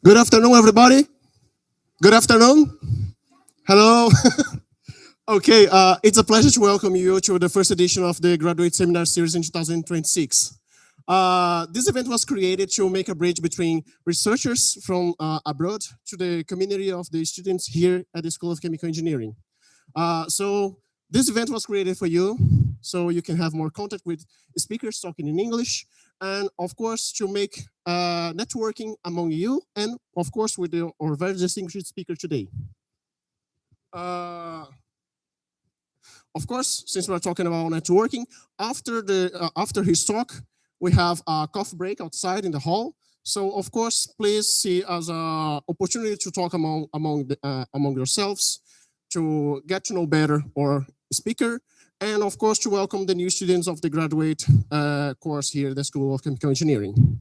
Good afternoon, everybody. Good afternoon. Hello. Okay, it's a pleasure to welcome you to the first edition of the Graduate Seminar Series in 2026. This event was created to make a bridge between researchers from abroad to the community of the students here at the School of Chemical Engineering. So this event was created for you, so you can have more contact with speakers talking in English, and of course to make networking among you, and of course with our very distinguished speaker today. Of course, since we're talking about networking, after his talk, we have a coffee break outside in the hall. So of course, please see as an opportunity to talk among yourselves, to get to know better our speaker, and of course to welcome the new students of the graduate course here at the School of Chemical Engineering.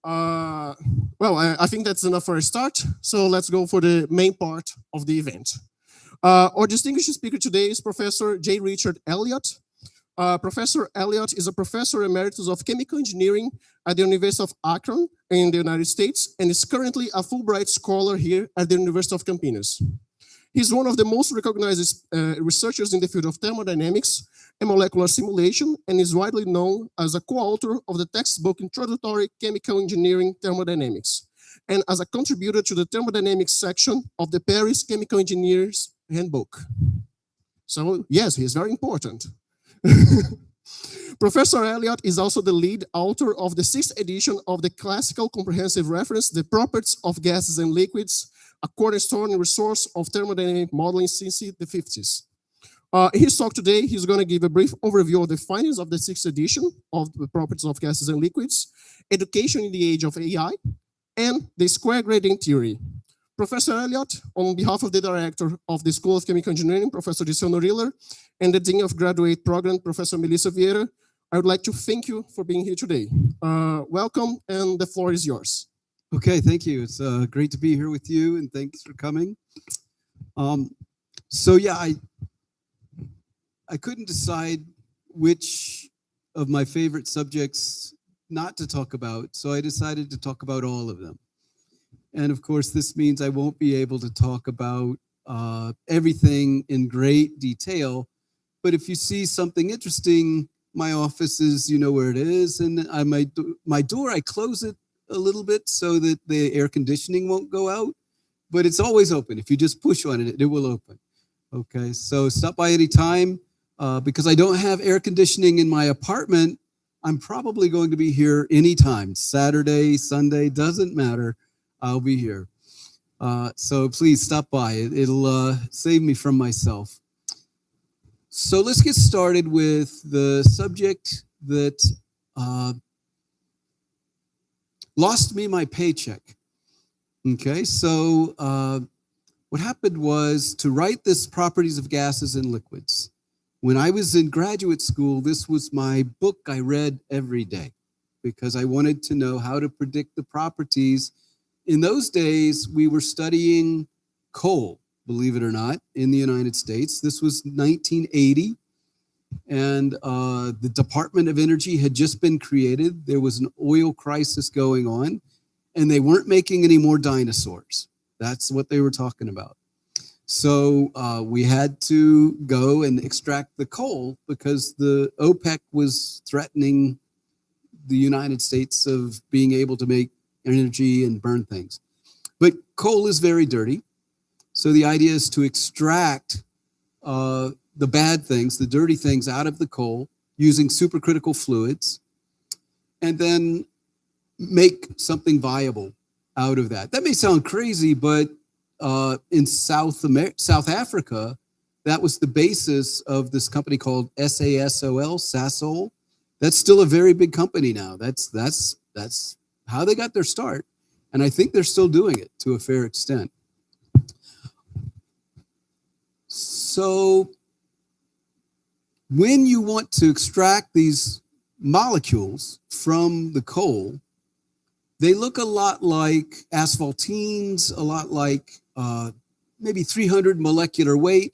Well, I think that's enough for a start. So let's go for the main part of the event. Our distinguished speaker today is Professor J. Richard Elliott. Professor Elliott is a professor emeritus of chemical engineering at the University of Akron in the United States, and is currently a Fulbright scholar here at the University of Campinas. He's one of the most recognized researchers in the field of thermodynamics and molecular simulation, and is widely known as a co-author of the textbook Introductory Chemical Engineering Thermodynamics, and as a contributor to the thermodynamics section of the Paris Chemical Engineers Handbook. So yes, he is very important. Professor Elliott is also the lead author of the 6th edition of the classical comprehensive reference, The Properties of Gases and Liquids, a cornerstone resource of thermodynamic modeling since the 50s. In his talk today, he's going to give a brief overview of the findings of the 6th edition of The Properties of Gases and Liquids, Education in the Age of AI, and the Square Gradient Theory. Professor Elliott, on behalf of the director of the School of Chemical Engineering, Professor Dirceu Riller, and the Dean of Graduate Program, Professor Melissa Vieira, I would like to thank you for being here today. Welcome, and the floor is yours. Okay, thank you. It's great to be here with you, and thanks for coming. So yeah, I couldn't decide which of my favorite subjects not to talk about, so I decided to talk about all of them. And of course, this means I won't be able to talk about everything in great detail, but if you see something interesting, my office is, you know where it is, and my door, I close it a little bit so that the air conditioning won't go out, but it's always open. If you just push on it, it will open. Okay, so stop by any time. Because I don't have air conditioning in my apartment, I'm probably going to be here anytime. Saturday, Sunday, doesn't matter. I'll be here. So please stop by. It'll save me from myself. So let's get started with the subject that lost me my paycheck. Okay, so what happened was, to write this Properties of Gases and Liquids, when I was in graduate school, this was my book I read every day because I wanted to know how to predict the properties. In those days, we were studying coal, believe it or not, in the United States. This was 1980, and the Department of Energy had just been created. There was an oil crisis going on, and they weren't making any more dinosaurs. That's what they were talking about. So we had to go and extract the coal because the OPEC was threatening the United States of being able to make energy and burn things. But coal is very dirty. So the idea is to extract the bad things, the dirty things out of the coal using supercritical fluids, and then make something viable out of that. That may sound crazy, but in South Africa, that was the basis of this company called Sasol. That's still a very big company now. That's how they got their start, and I think they're still doing it to a fair extent. So when you want to extract these molecules from the coal, they look a lot like asphaltenes, a lot like maybe 300 molecular weight,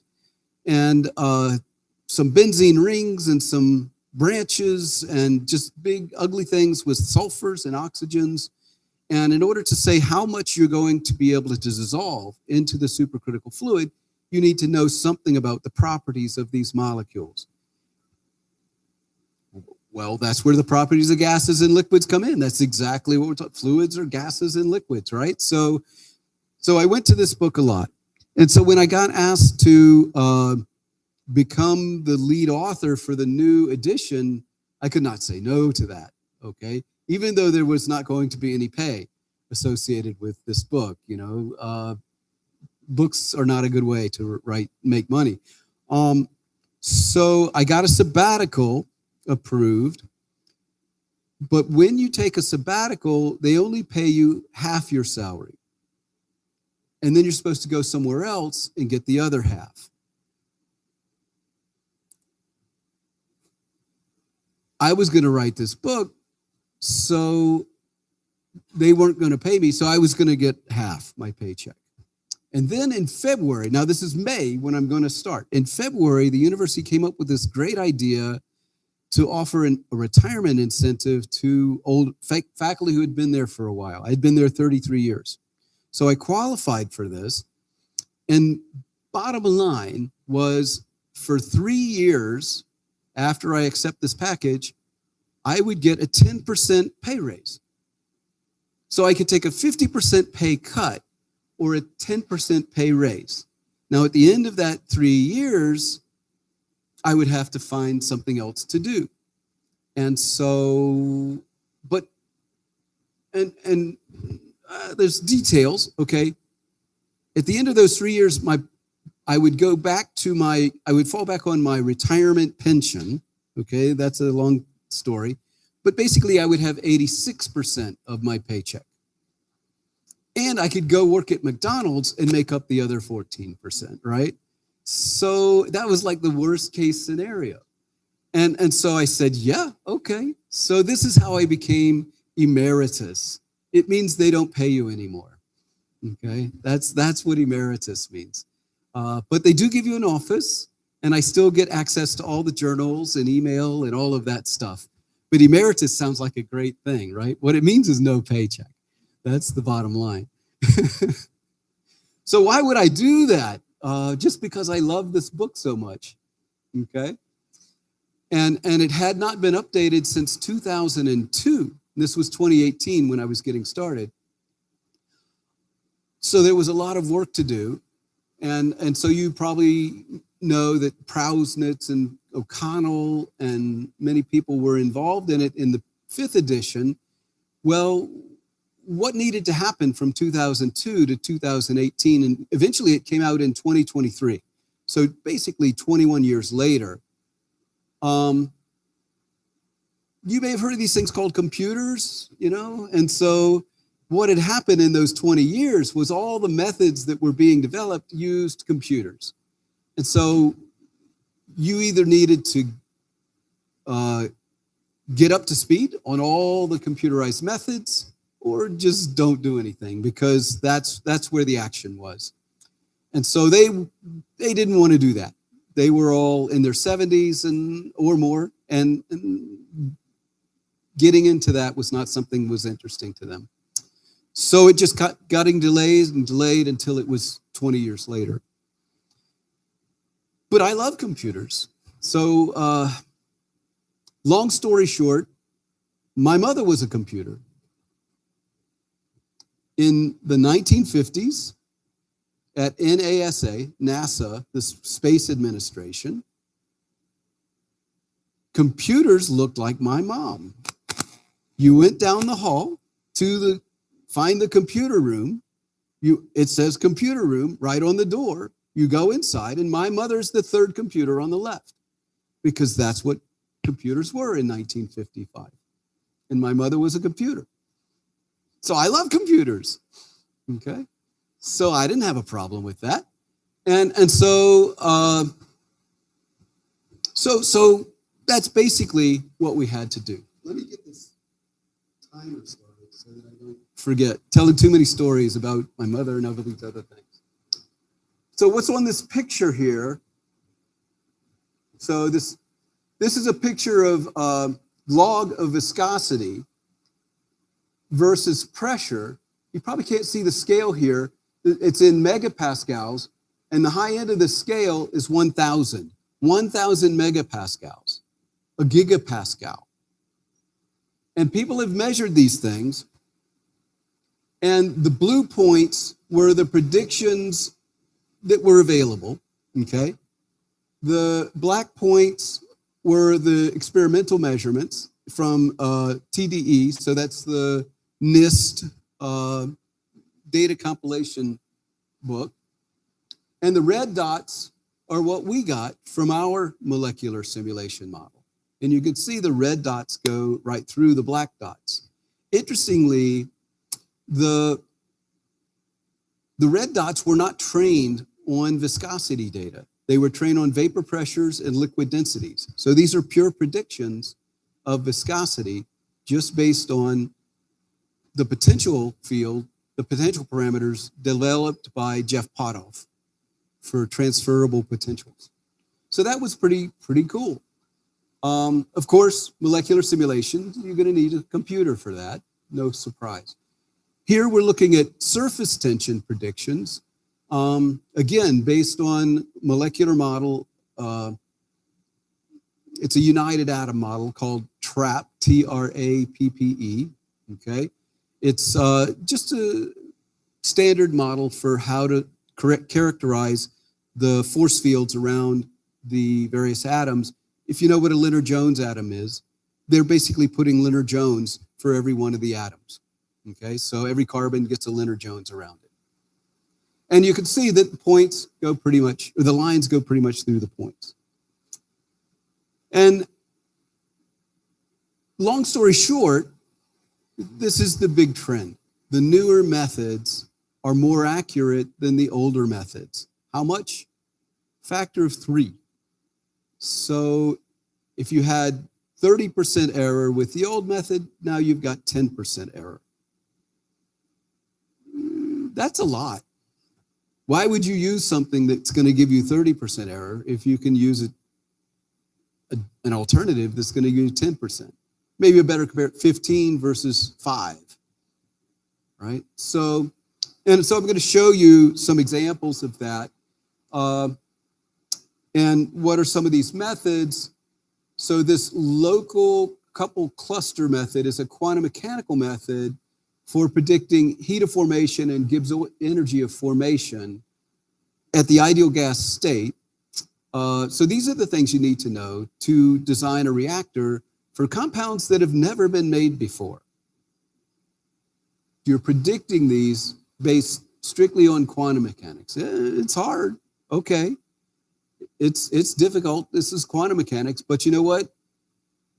and some benzene rings and some branches and just big ugly things with sulfurs and oxygens. And in order to say how much you're going to be able to dissolve into the supercritical fluid, you need to know something about the properties of these molecules. Well, that's where the properties of gases and liquids come in. That's exactly what we're talking. Fluids are gases and liquids, right? So I went to this book a lot. And so when I got asked to become the lead author for the new edition, I could not say no to that, okay? Even though there was not going to be any pay associated with this book, books are not a good way to make money. So I got a sabbatical approved, but when you take a sabbatical, they only pay you half your salary. And then you're supposed to go somewhere else and get the other half. I was going to write this book, so they weren't going to pay me, so I was going to get half my paycheck. And then in February, now this is May when I'm going to start. In February, the university came up with this great idea to offer a retirement incentive to old faculty who had been there for a while. I had been there 33 years. So I qualified for this. And bottom line was, for 3 years after I accept this package, I would get a 10% pay raise. So I could take a 50% pay cut or a 10% pay raise. Now, at the end of that 3 years, I would have to find something else to do. And so, there's details, okay? At the end of those 3 years, I would fall back on my retirement pension, okay? That's a long story. But basically, I would have 86% of my paycheck. And I could go work at McDonald's and make up the other 14%, right? So that was like the worst case scenario. And so I said, yeah, okay. So this is how I became emeritus. It means they don't pay you anymore, okay? That's what emeritus means. But they do give you an office, and I still get access to all the journals and email and all of that stuff. But emeritus sounds like a great thing, right? What it means is no paycheck. That's the bottom line. So why would I do that? Just because I love this book so much, okay? And it had not been updated since 2002. This was 2018 when I was getting started. So there was a lot of work to do. And so you probably know that Prousnitz and O'Connell and many people were involved in it in the 5th edition. Well, what needed to happen from 2002 to 2018? And eventually it came out in 2023. So basically 21 years later. You may have heard of these things called computers, and so what had happened in those 20 years was all the methods that were being developed used computers. And so you either needed to get up to speed on all the computerized methods, or just don't do anything, because that's where the action was. And so they didn't want to do that. They were all in their 70s or more, and getting into that was not something that was interesting to them. So it just got getting delayed and delayed until it was 20 years later. But I love computers. So long story short, my mother was a computer. In the 1950s, at NASA, the Space Administration, computers looked like my mom. You went down the hall to find the computer room. It says computer room right on the door. You go inside, and my mother's the third computer on the left, because that's what computers were in 1955. And my mother was a computer. So I love computers, okay? So I didn't have a problem with that. And so that's basically what we had to do. Let me get this timer started so that I don't forget telling too many stories about my mother and all these other things. So what's on this picture here? So this is a picture of log of viscosity versus pressure. You probably can't see the scale here. It's in megapascals, and the high end of the scale is 1,000 megapascals, a gigapascal. And people have measured these things, and the blue points were the predictions that were available, okay? The black points were the experimental measurements from TDE, so that's the NIST data compilation book. And the red dots are what we got from our molecular simulation model. And you can see the red dots go right through the black dots. Interestingly, the red dots were not trained on viscosity data. They were trained on vapor pressures and liquid densities. So these are pure predictions of viscosity just based on the potential field, the potential parameters developed by Jeff Potthoff for transferable potentials. So that was pretty cool. Of course, molecular simulations, you're going to need a computer for that. No surprise. Here we're looking at surface tension predictions. Again, based on molecular model, it's a united atom model called TRAPPE, T-R-A-P-P-E, okay? It's just a standard model for how to characterize the force fields around the various atoms. If you know what a Lennard-Jones atom is, they're basically putting Lennard-Jones for every one of the atoms, okay? So every carbon gets a Lennard-Jones around it. And you can see that the points go pretty much, or the lines go pretty much through the points. And long story short, this is the big trend. The newer methods are more accurate than the older methods. How much? Factor of 3. So if you had 30% error with the old method, now you've got 10% error. That's a lot. Why would you use something that's going to give you 30% error if you can use an alternative that's going to give you 10%? Maybe a better compare 15 versus 5, right? So I'm going to show you some examples of that. And what are some of these methods? So this local couple cluster method is a quantum mechanical method for predicting heat of formation and Gibbs energy of formation at the ideal gas state. So these are the things you need to know to design a reactor for compounds that have never been made before. You're predicting these based strictly on quantum mechanics. It's hard, okay. It's difficult. This is quantum mechanics, but you know what?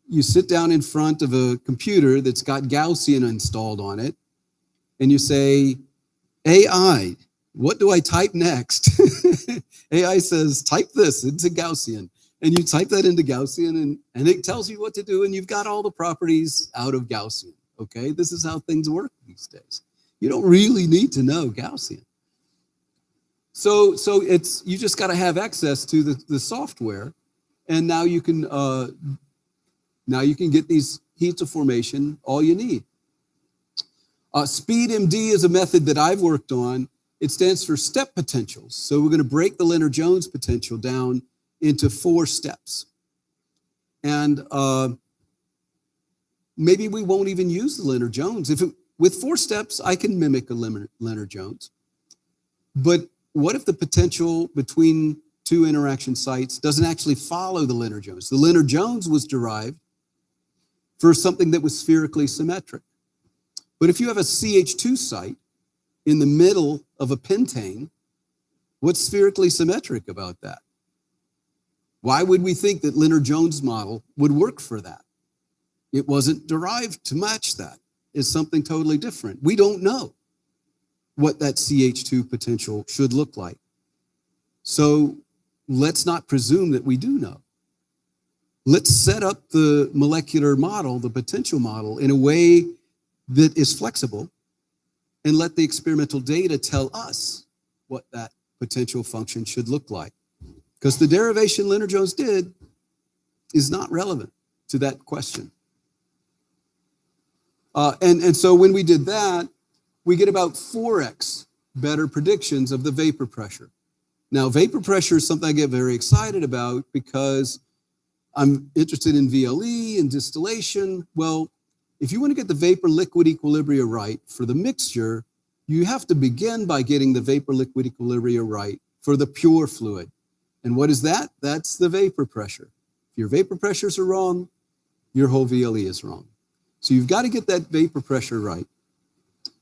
You sit down in front of a computer that's got Gaussian installed on it, and you say, AI, what do I type next? AI says, type this into Gaussian. And you type that into Gaussian, and it tells you what to do, and you've got all the properties out of Gaussian, okay? This is how things work these days. You don't really need to know Gaussian. So you just got to have access to the software, and now you can get these heats of formation all you need. SpeedMD is a method that I've worked on. It stands for step potentials. So we're going to break the Lennard-Jones potential down into 4 steps. And maybe we won't even use the Lennard-Jones. With 4 steps, I can mimic a Lennard-Jones. But what if the potential between 2 interaction sites doesn't actually follow the Lennard-Jones? The Lennard-Jones was derived for something that was spherically symmetric. But if you have a CH2 site in the middle of a pentane, what's spherically symmetric about that? Why would we think that Lennard-Jones model would work for that? It wasn't derived to match that. It's something totally different. We don't know what that CH2 potential should look like. So let's not presume that we do know. Let's set up the molecular model, the potential model, in a way that is flexible and let the experimental data tell us what that potential function should look like. Because the derivation Lennard-Jones did is not relevant to that question. And so when we did that, we get about 4x better predictions of the vapor pressure. Now, vapor pressure is something I get very excited about because I'm interested in VLE and distillation. Well, if you want to get the vapor-liquid equilibria right for the mixture, you have to begin by getting the vapor-liquid equilibria right for the pure fluid. And what is that? That's the vapor pressure. If your vapor pressures are wrong, your whole VLE is wrong. So you've got to get that vapor pressure right.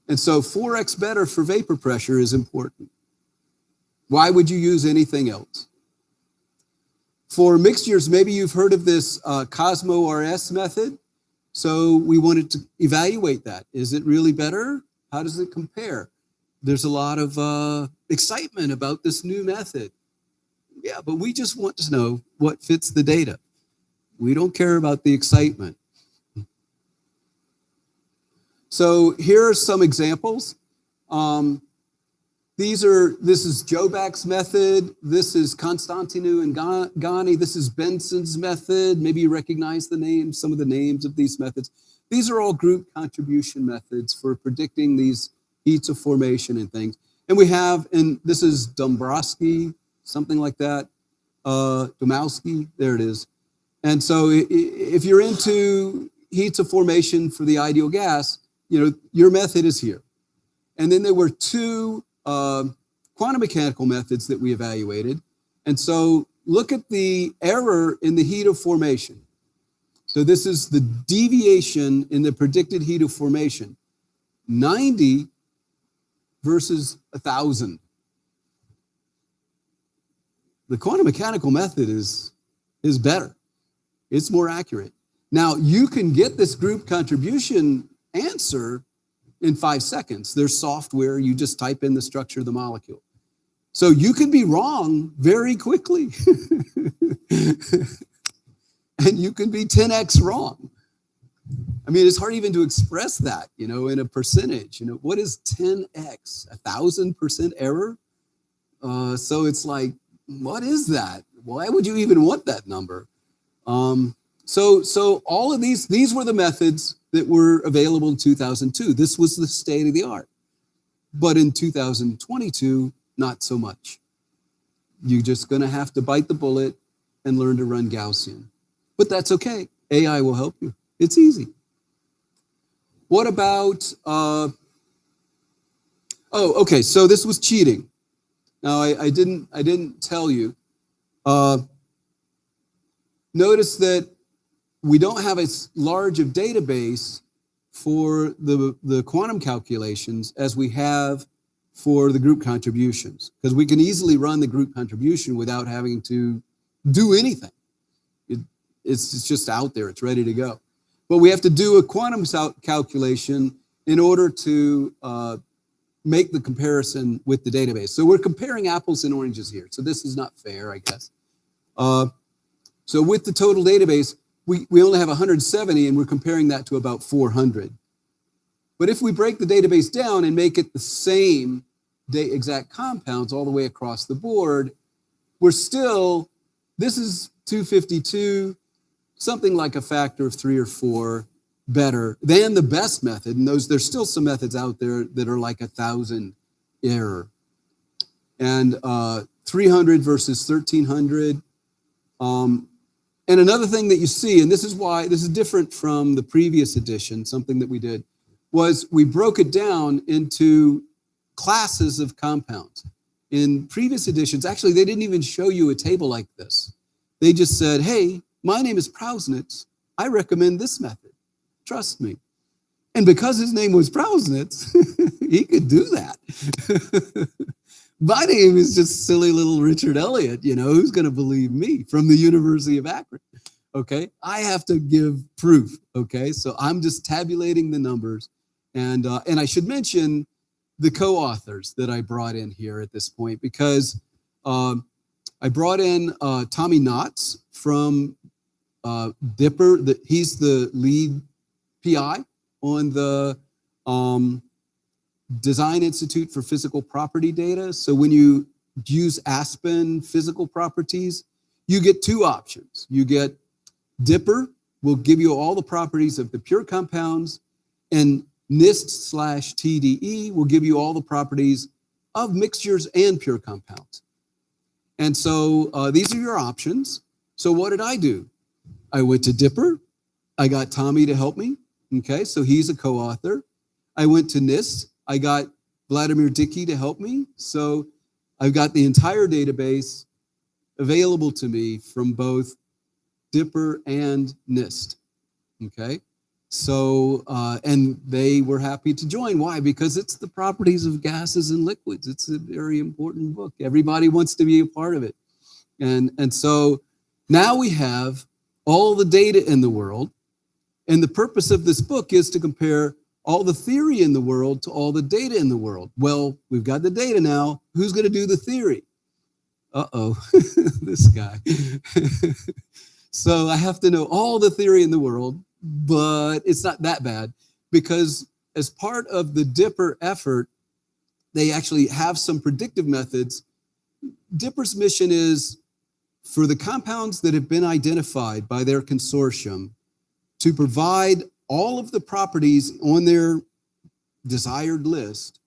And so 4x better for vapor pressure is important. Why would you use anything else? For mixtures, maybe you've heard of this Cosmo RS method. So we wanted to evaluate that. Is it really better? How does it compare? There's a lot of excitement about this new method. Yeah, but we just want to know what fits the data. We don't care about the excitement. So here are some examples. This is Jobac's method. This is Constantinou and Ghani. This is Benson's method. Maybe you recognize the names, some of the names of these methods. These are all group contribution methods for predicting these heats of formation and things. And this is Dombrowski, something like that. Domowski, there it is. And so if you're into heats of formation for the ideal gas, your method is here. And then there were 2 quantum mechanical methods that we evaluated. And so look at the error in the heat of formation. So this is the deviation in the predicted heat of formation. 90 versus 1,000. The quantum mechanical method is better. It's more accurate. Now, you can get this group contribution answer in 5 seconds. There's software, you just type in the structure of the molecule. So you can be wrong very quickly. And you can be 10x wrong. I mean, it's hard even to express that, in a percentage. What is 10x? 1,000% error? So it's like, what is that? Why would you even want that number? So all of these were the methods that were available in 2002. This was the state of the art. But in 2022, not so much. You're just going to have to bite the bullet and learn to run Gaussian. But that's okay. AI will help you. It's easy. What about, okay, so this was cheating. Now, I didn't tell you. Notice that we don't have as large of database for the quantum calculations as we have for the group contributions, because we can easily run the group contribution without having to do anything. It's just out there, it's ready to go. But we have to do a quantum calculation in order to make the comparison with the database. So we're comparing apples and oranges here. So this is not fair, I guess. So with the total database, we only have 170 and we're comparing that to about 400. But if we break the database down and make it the same exact compounds all the way across the board, this is 252, something like a factor of 3 or 4 better than the best method. And there's still some methods out there that are like 1,000 error. And 300 versus 1,300, And another thing that you see, and this is why this is different from the previous edition, something that we did, was we broke it down into classes of compounds. In previous editions, actually, they didn't even show you a table like this. They just said, hey, my name is Prausnitz. I recommend this method. Trust me. And because his name was Prausnitz, he could do that. My name is just silly little Richard Elliott, who's going to believe me from the University of Akron? Okay, I have to give proof. Okay, so I'm just tabulating the numbers. And I should mention the co-authors that I brought in here at this point, because I brought in Tommy Knotts from Dipper. He's the lead PI on the Design Institute for Physical Property Data. So when you use Aspen physical properties, you get two options. You get Dipper will give you all the properties of the pure compounds, and NIST/TDE will give you all the properties of mixtures and pure compounds. And so these are your options. So what did I do? I went to Dipper. I got Tommy to help me. Okay, so he's a co-author. I went to NIST. I got Vladimir Dickey to help me. So I've got the entire database available to me from both Dipper and NIST. Okay, so, and they were happy to join. Why? Because it's the properties of gases and liquids. It's a very important book. Everybody wants to be a part of it. And so now we have all the data in the world. And the purpose of this book is to compare all the theory in the world to all the data in the world. Well, we've got the data now. Who's going to do the theory? Uh-oh, this guy. So I have to know all the theory in the world, but it's not that bad, because as part of the Dipper effort, they actually have some predictive methods. Dipper's mission is for the compounds that have been identified by their consortium to provide all of the properties on their desired list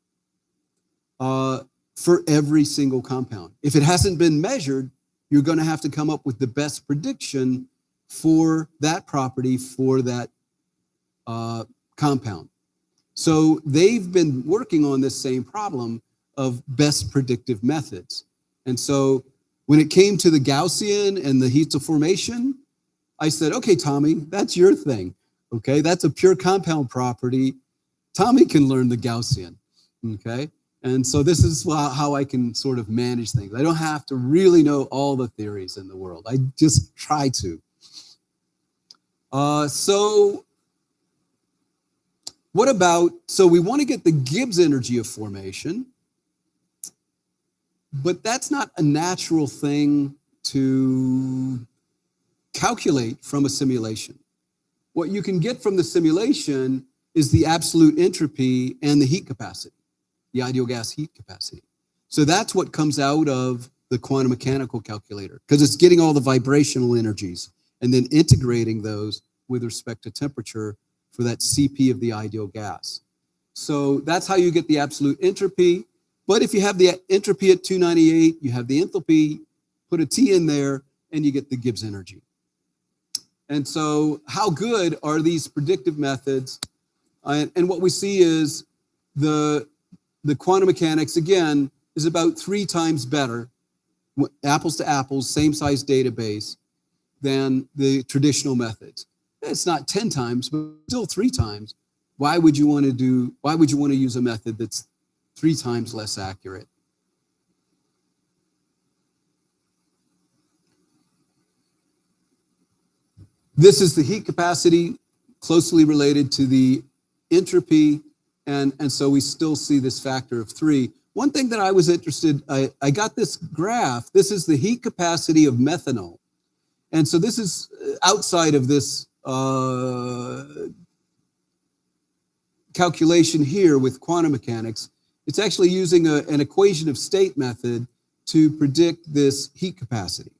for every single compound. If it hasn't been measured, you're going to have to come up with the best prediction for that property for that compound. So they've been working on this same problem of best predictive methods. And so when it came to the Gaussian and the heats of formation, I said, okay, Tommy, that's your thing. Okay, that's a pure compound property. Tommy can learn the Gaussian. Okay, and so this is how I can sort of manage things. I don't have to really know all the theories in the world. I just try to. So what about, so we want to get the Gibbs energy of formation, but that's not a natural thing to calculate from a simulation. What you can get from the simulation is the absolute entropy and the heat capacity, the ideal gas heat capacity. So that's what comes out of the quantum mechanical calculator, because it's getting all the vibrational energies and then integrating those with respect to temperature for that CP of the ideal gas. So that's how you get the absolute entropy. But if you have the entropy at 298, you have the enthalpy, put a T in there, and you get the Gibbs energy. And so how good are these predictive methods? And what we see is the quantum mechanics, again, is about 3 times better, apples to apples, same size database, than the traditional methods. It's not 10 times, but still 3 times. Why would you want to use a method that's 3 times less accurate? This is the heat capacity closely related to the entropy, and so we still see this factor of 3. One thing that I was interested, I got this graph. This is the heat capacity of methanol. And so this is outside of this calculation here with quantum mechanics. It's actually using an equation of state method to predict this heat capacity.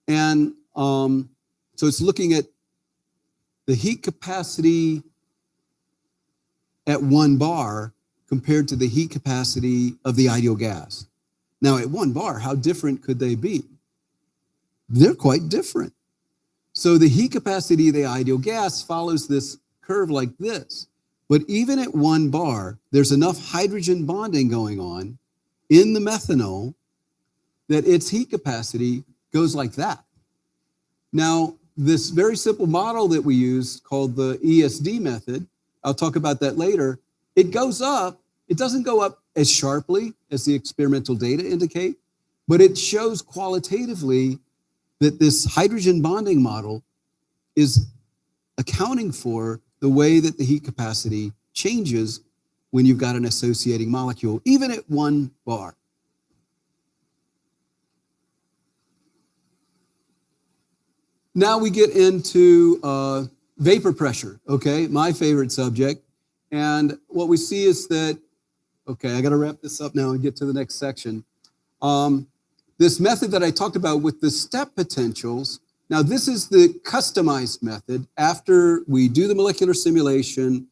And so it's looking at the heat capacity at 1 bar compared to the heat capacity of the ideal gas. Now at 1 bar, how different could they be? they're quite different. So the heat capacity of the ideal gas follows this curve like this. But even at 1 bar, there's enough hydrogen bonding going on in the methanol that its heat capacity goes like that. Now, this very simple model that we use called the ESD method, I'll talk about that later, it goes up. It doesn't go up as sharply as the experimental data indicate, but it shows qualitatively that this hydrogen bonding model is accounting for the way that the heat capacity changes when you've got an associating molecule, even at 1 bar. Now we get into vapor pressure, okay? My favorite subject. And what we see is that, okay, I got to wrap this up now and get to the next section. This method that I talked about with the step potentials, now this is the customized method after we do the molecular simulation.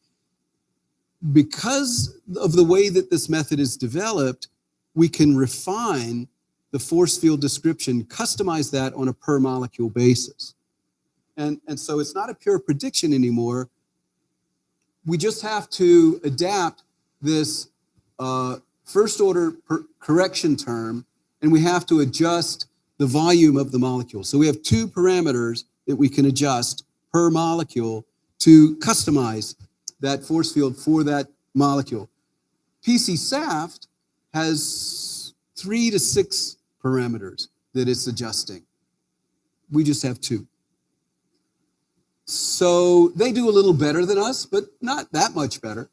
Because of the way that this method is developed, we can refine the force field description, customize that on a per molecule basis. And so it's not a pure prediction anymore. We just have to adapt this first order correction term, and we have to adjust the volume of the molecule. So we have 2 parameters that we can adjust per molecule to customize that force field for that molecule. PC-SAFT has 3 to 6 parameters that it's adjusting. We just have 2. So they do a little better than us, but not that much better,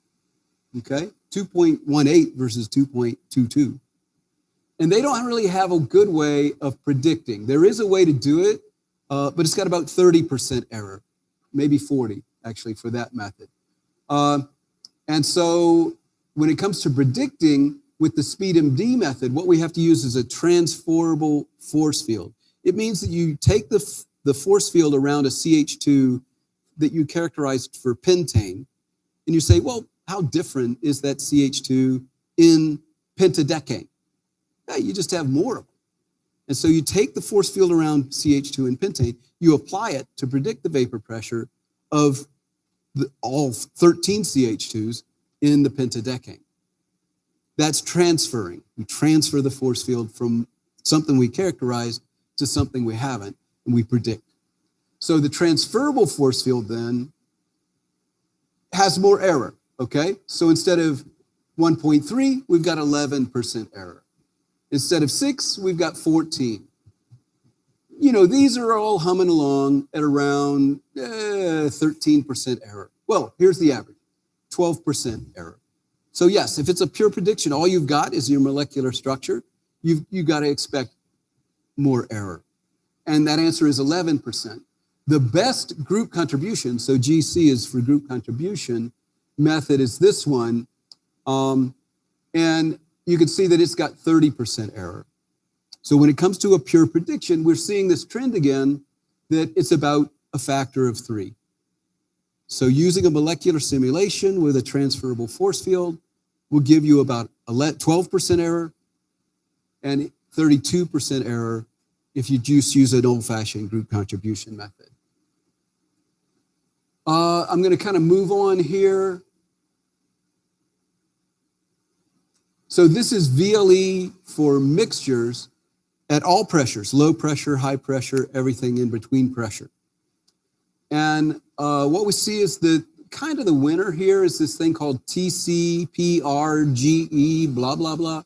okay? 2.18 versus 2.22. And they don't really have a good way of predicting. There is a way to do it, but it's got about 30% error, maybe 40 actually for that method. And so when it comes to predicting with the SpeedMD method, what we have to use is a transferable force field. It means that you take the force field around a CH2 that you characterized for pentane, and you say, well, how different is that CH2 in pentadecane? Yeah, you just have more of them. And so you take the force field around CH2 and pentane, you apply it to predict the vapor pressure of all 13 CH2s in the pentadecane. That's transferring. We transfer the force field from something we characterize to something we haven't, and we predict. So the transferable force field then has more error, okay? So instead of 1.3, we've got 11% error. Instead of 6, we've got 14. You know, these are all humming along at around 13% error. Well, here's the average, 12% error. So yes, if it's a pure prediction, all you've got is your molecular structure, you've got to expect more error. And that answer is 11%. The best group contribution, so GC is for group contribution, method is this one. And you can see that it's got 30% error. So when it comes to a pure prediction, we're seeing this trend again, that it's about a factor of 3. So using a molecular simulation with a transferable force field will give you about 12% error and 32% error if you just use an old-fashioned group contribution method. I'm going to kind of move on here. So this is VLE for mixtures at all pressures, low pressure, high pressure, everything in between pressure. And what we see is the kind of the winner here is this thing called TCPRGE, blah, blah, blah.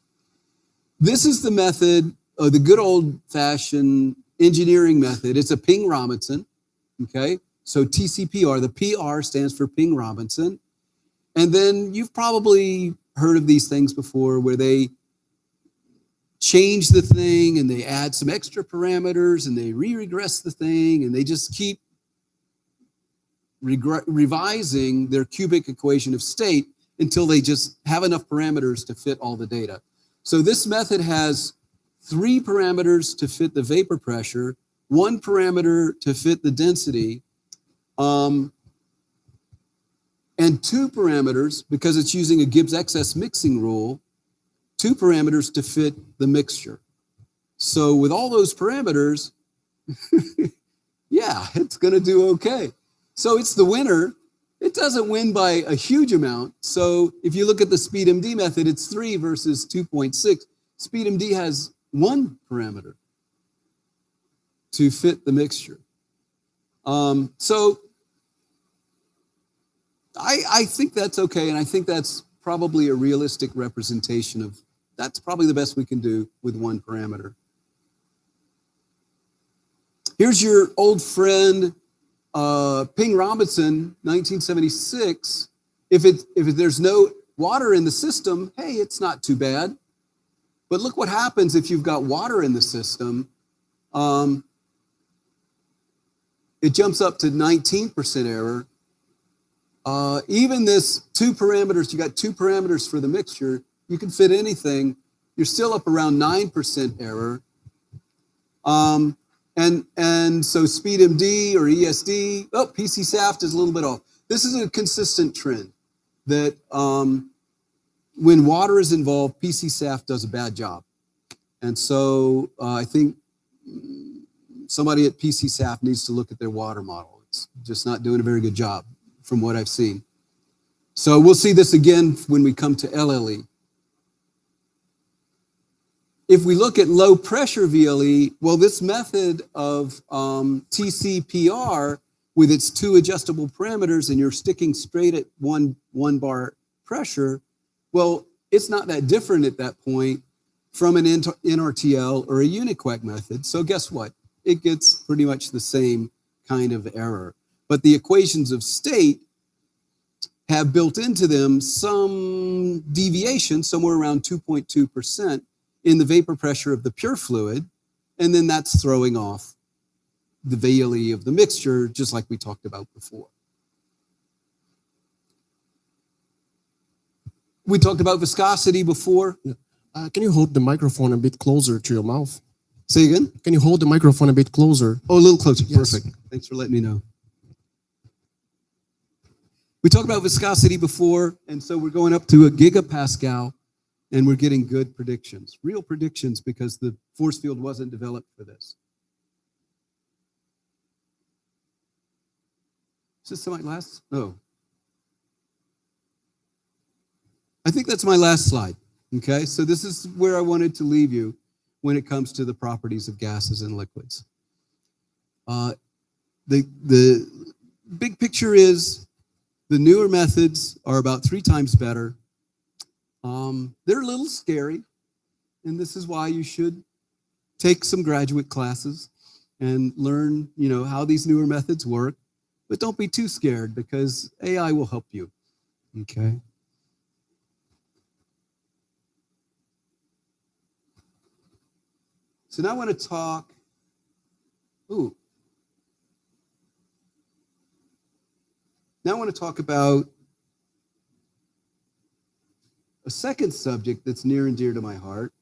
This is the method, the good old-fashioned engineering method. It's a Ping-Robinson, okay? So TCPR, the PR stands for Ping-Robinson. And then you've probably heard of these things before where they change the thing and they add some extra parameters and they re-regress the thing and they just keep revising their cubic equation of state until they just have enough parameters to fit all the data. So this method has 3 parameters to fit the vapor pressure, 1 parameter to fit the density, and 2 parameters, because it's using a Gibbs excess mixing rule, 2 parameters to fit the mixture. So with all those parameters, Yeah, it's going to do okay. So it's the winner. It doesn't win by a huge amount. So if you look at the SpeedMD method, it's 3 versus 2.6. SpeedMD has 1 parameter to fit the mixture. So I think that's okay, and I think that's probably a realistic representation of, that's probably the best we can do with 1 parameter. Here's your old friend, Ping Robinson, 1976. If there's no water in the system, hey, it's not too bad. But look what happens if you've got water in the system. It jumps up to 19% error. Even this 2 parameters, you got 2 parameters for the mixture, you can fit anything, you're still up around 9% error. And so SpeedMD or ESD, PCSAFT is a little bit off. This is a consistent trend that when water is involved, PCSAFT does a bad job. And so I think somebody at PCSAFT needs to look at their water model. It's just not doing a very good job from what I've seen. So we'll see this again when we come to LLE. If we look at low pressure VLE, well, this method of TCPR with its 2 adjustable parameters and you're sticking straight at one bar pressure, well, it's not that different at that point from an NRTL or a Uniquac method. So guess what? It gets pretty much the same kind of error. But the equations of state have built into them some deviation, somewhere around 2.2%, in the vapor pressure of the pure fluid, and then that's throwing off the VLE of the mixture, just like we talked about before. We talked about viscosity before. Can you hold the microphone a bit closer to your mouth? Say again? Can you hold the microphone a bit closer? Oh, a little closer. Yes. Perfect. Thanks for letting me know. We talked about viscosity before, and so we're going up to a gigapascal, and we're getting good predictions, real predictions, because the force field wasn't developed for this. Is this my last? No. I think that's my last slide. Okay, so this is where I wanted to leave you when it comes to the properties of gases and liquids. The big picture is the newer methods are about 3 times better. They're a little scary, and this is why you should take some graduate classes and learn, how these newer methods work. But don't be too scared, because AI will help you. Okay. So now I want to talk. Now I want to talk about a second subject that's near and dear to my heart.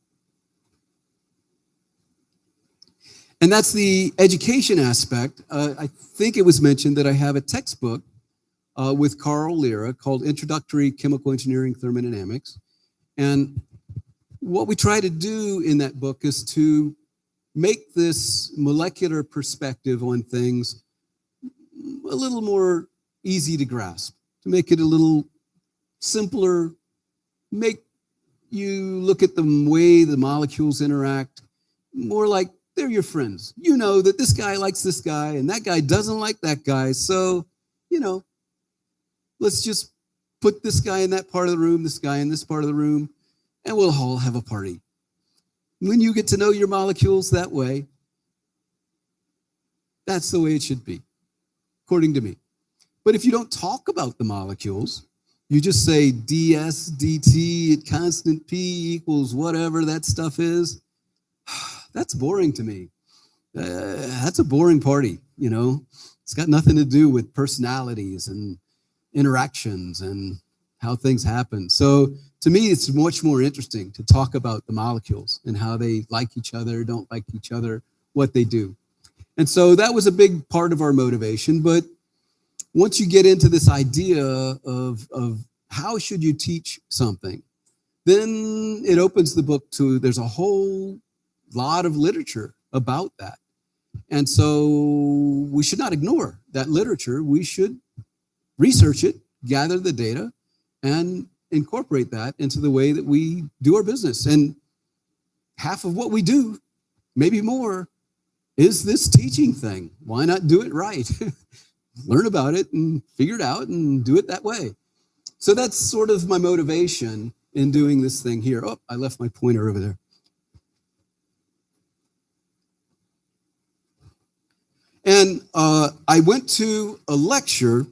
And that's the education aspect. I think it was mentioned that I have a textbook with Carl Lira called Introductory Chemical Engineering Thermodynamics. And what we try to do in that book is to make this molecular perspective on things a little more easy to grasp, to make it a little simpler, make you look at the way the molecules interact more like they're your friends. You know that this guy likes this guy and that guy doesn't like that guy. So, let's just put this guy in that part of the room, this guy in this part of the room, and we'll all have a party. When you get to know your molecules that way, that's the way it should be, according to me. But if you don't talk about the molecules, you just say ds dt at constant p equals whatever that stuff is, that's boring to me. That's a boring party, It's got nothing to do with personalities and interactions and how things happen. So to me, it's much more interesting to talk about the molecules and how they like each other, don't like each other, what they do. And so that was a big part of our motivation. But once you get into this idea of how should you teach something, then it opens the book to, there's a whole lot of literature about that. And so we should not ignore that literature. We should research it, gather the data, and incorporate that into the way that we do our business. And half of what we do, maybe more, is this teaching thing. Why not do it right? Learn about it and figure it out and do it that way. So that's sort of my motivation in doing this thing here. Oh, I left my pointer over there. And I went to a lecture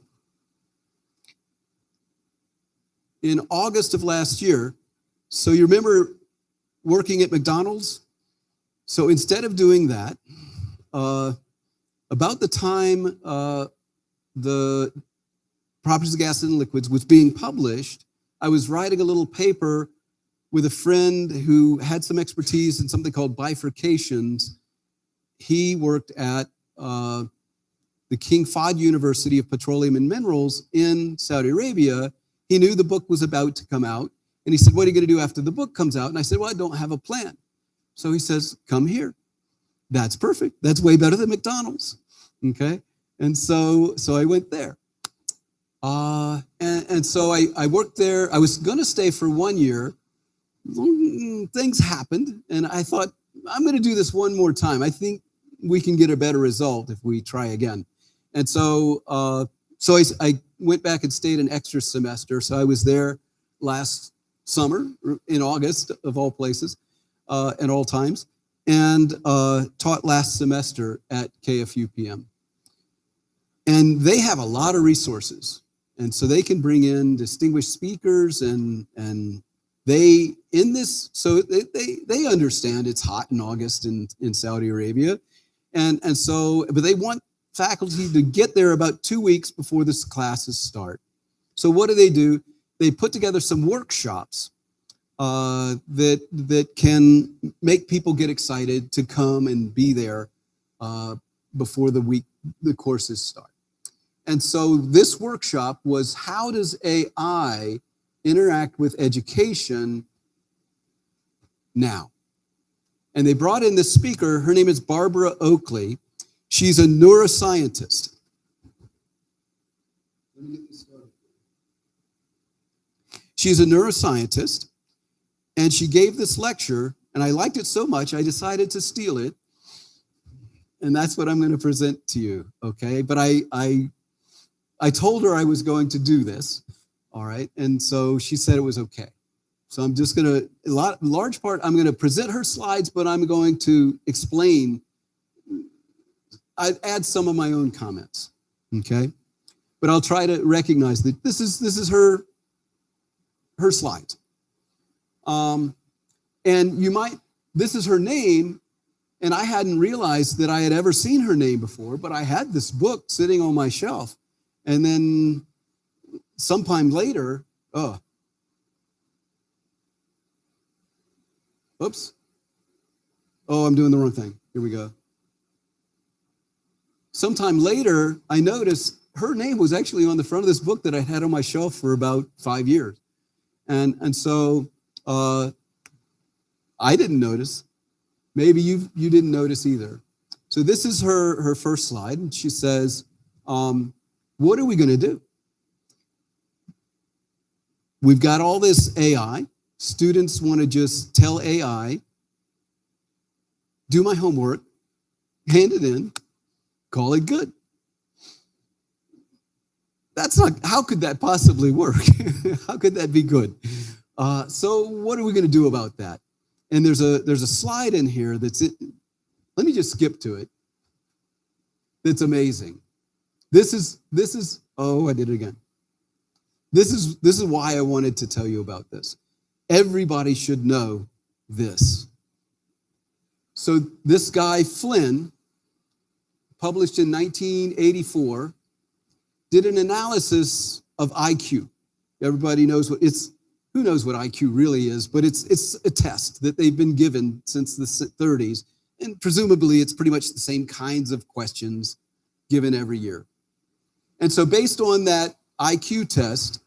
in August of last year. So you remember working at McDonald's? So instead of doing that, about the time the Properties of Gases and Liquids was being published, I was writing a little paper with a friend who had some expertise in something called bifurcations. He worked at the King Fahd University of Petroleum and Minerals in Saudi Arabia. He knew the book was about to come out, and he said, what are you going to do after the book comes out? And I said, well, I don't have a plan. So he says, come here. That's perfect. That's way better than McDonald's. Okay. And so I went there. And so I worked there. I was going to stay for 1 year. Things happened, and I thought, I'm going to do this one more time. I think we can get a better result if we try again. And so I went back and stayed an extra semester. So I was there last summer in August, of all places, at all times, and taught last semester at KFUPM. And they have a lot of resources. And so they can bring in distinguished speakers and they understand it's hot in August in Saudi Arabia. And so, but they want faculty to get there about 2 weeks before the classes start. So what do? They put together some workshops that can make people get excited to come and be there before the courses start. And so this workshop was, how does AI interact with education now? And they brought in this speaker. Her name is Barbara Oakley. She's a neuroscientist. Let me get this started. She's a neuroscientist, and she gave this lecture, and I liked it so much, I decided to steal it, and that's what I'm going to present to you, okay? But I told her I was going to do this, all right? And so she said it was okay. So I'm just going to, large part, I'm going to present her slides, but I'm going to explain. I'd add some of my own comments, okay? But I'll try to recognize that this is her slides. And this is her name, and I hadn't realized that I had ever seen her name before, but I had this book sitting on my shelf. And then sometime later, oops. Oh, I'm doing the wrong thing. Here we go. Sometime later, I noticed her name was actually on the front of this book that I had on my shelf for about 5 years. And so I didn't notice. Maybe you didn't notice either. So this is her first slide. And she says, what are we going to do? We've got all this AI. Students want to just tell AI, do my homework, hand it in, call it good. That's not, how could that possibly work? How could that be good? So what are we going to do about that? And there's a slide in here that's it. Let me just skip to it. That's amazing. This is, oh, I did it again. This is why I wanted to tell you about this. Everybody should know this. So this guy, Flynn, published in 1984, did an analysis of IQ. Everybody knows who knows what IQ really is, but it's a test that they've been given since the 30s. And presumably it's pretty much the same kinds of questions given every year. And so based on that IQ test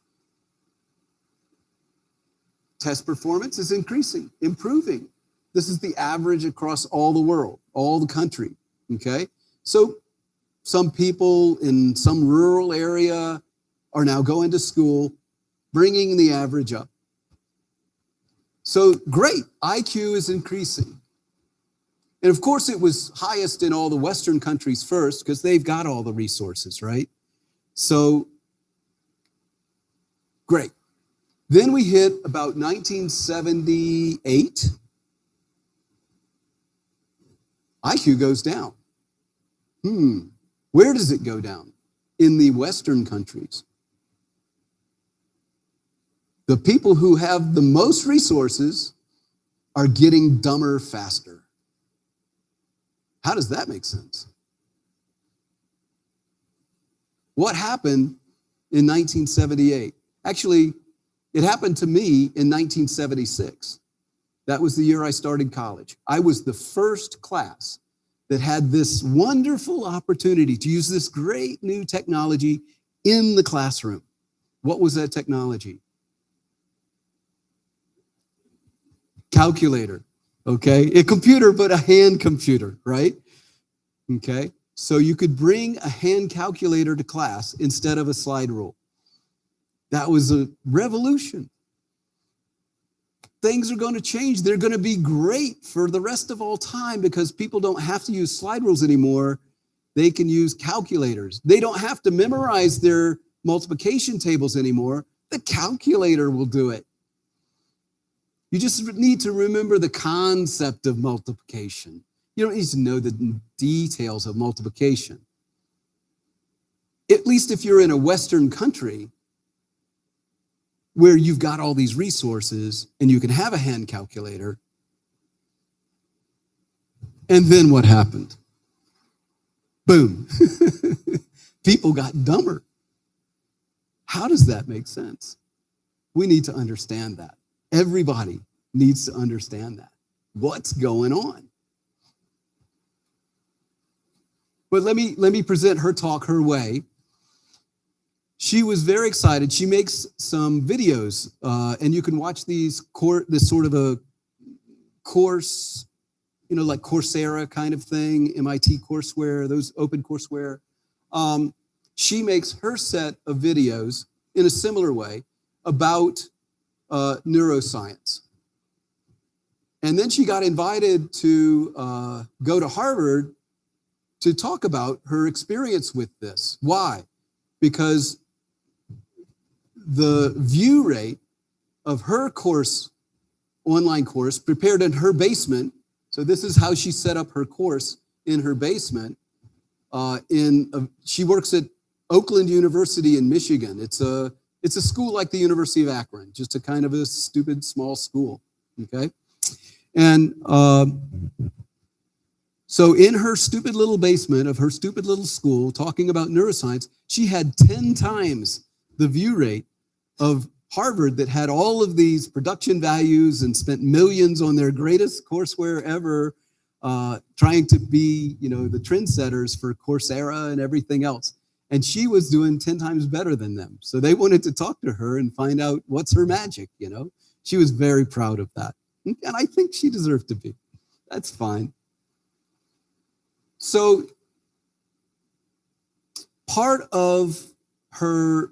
performance is improving. This is the average across all the world, all the country, okay? So some people in some rural area are now going to school, bringing the average up. So great, IQ is increasing. And of course, it was highest in all the Western countries first because they've got all the resources, right? So great. Then we hit about 1978. IQ goes down. Where does it go down? In the Western countries. The people who have the most resources are getting dumber faster. How does that make sense? What happened in 1978? Actually, it happened to me in 1976. That was the year I started college. I was the first class that had this wonderful opportunity to use this great new technology in the classroom. What was that technology? Calculator, okay? A computer, but a hand computer, right? Okay, so you could bring a hand calculator to class instead of a slide rule. That was a revolution. Things are going to change. They're going to be great for the rest of all time because people don't have to use slide rules anymore. They can use calculators. They don't have to memorize their multiplication tables anymore. The calculator will do it. You just need to remember the concept of multiplication. You don't need to know the details of multiplication. At least if you're in a Western country where you've got all these resources and you can have a hand calculator. And then what happened? Boom. People got dumber. How does that make sense? We need to understand that. Everybody needs to understand that. What's going on? But let me present her talk her way. She was very excited. She makes some videos, and you can watch this sort of a course, like Coursera kind of thing, MIT courseware, those open courseware. She makes her set of videos in a similar way about neuroscience. And then she got invited to go to Harvard to talk about her experience with this. Why? Because the view rate of her course, online course, prepared in her basement. So this is how she set up her course in her basement. She works at Oakland University in Michigan. It's a school like the University of Akron, just a kind of a stupid small school. Okay, and so in her stupid little basement of her stupid little school, talking about neuroscience, she had 10 times the view rate of Harvard that had all of these production values and spent millions on their greatest courseware ever, trying to be, the trendsetters for Coursera and everything else. And she was doing 10 times better than them. So they wanted to talk to her and find out what's her magic, She was very proud of that. And I think she deserved to be. That's fine. So part of her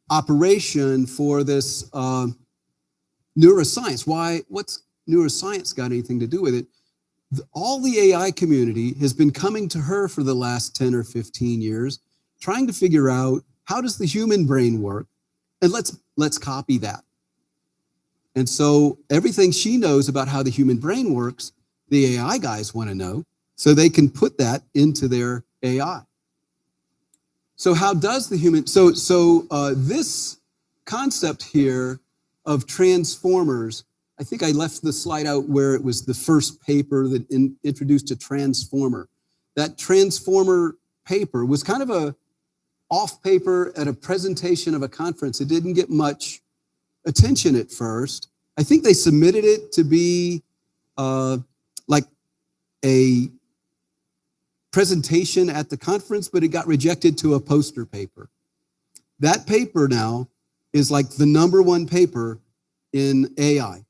operation for this neuroscience, what's neuroscience got anything to do with it? All the AI community has been coming to her for the last 10 or 15 years, trying to figure out how does the human brain work, and let's copy that. And so everything she knows about how the human brain works, the AI guys want to know, so they can put that into their AI. So how does the human, this concept here of transformers, I think I left the slide out where it was the first paper that introduced a transformer. That transformer paper was kind of a off paper at a presentation of a conference. It didn't get much attention at first. I think they submitted it to be like a presentation at the conference, but it got rejected to a poster paper. That paper now is like the #1 paper in AI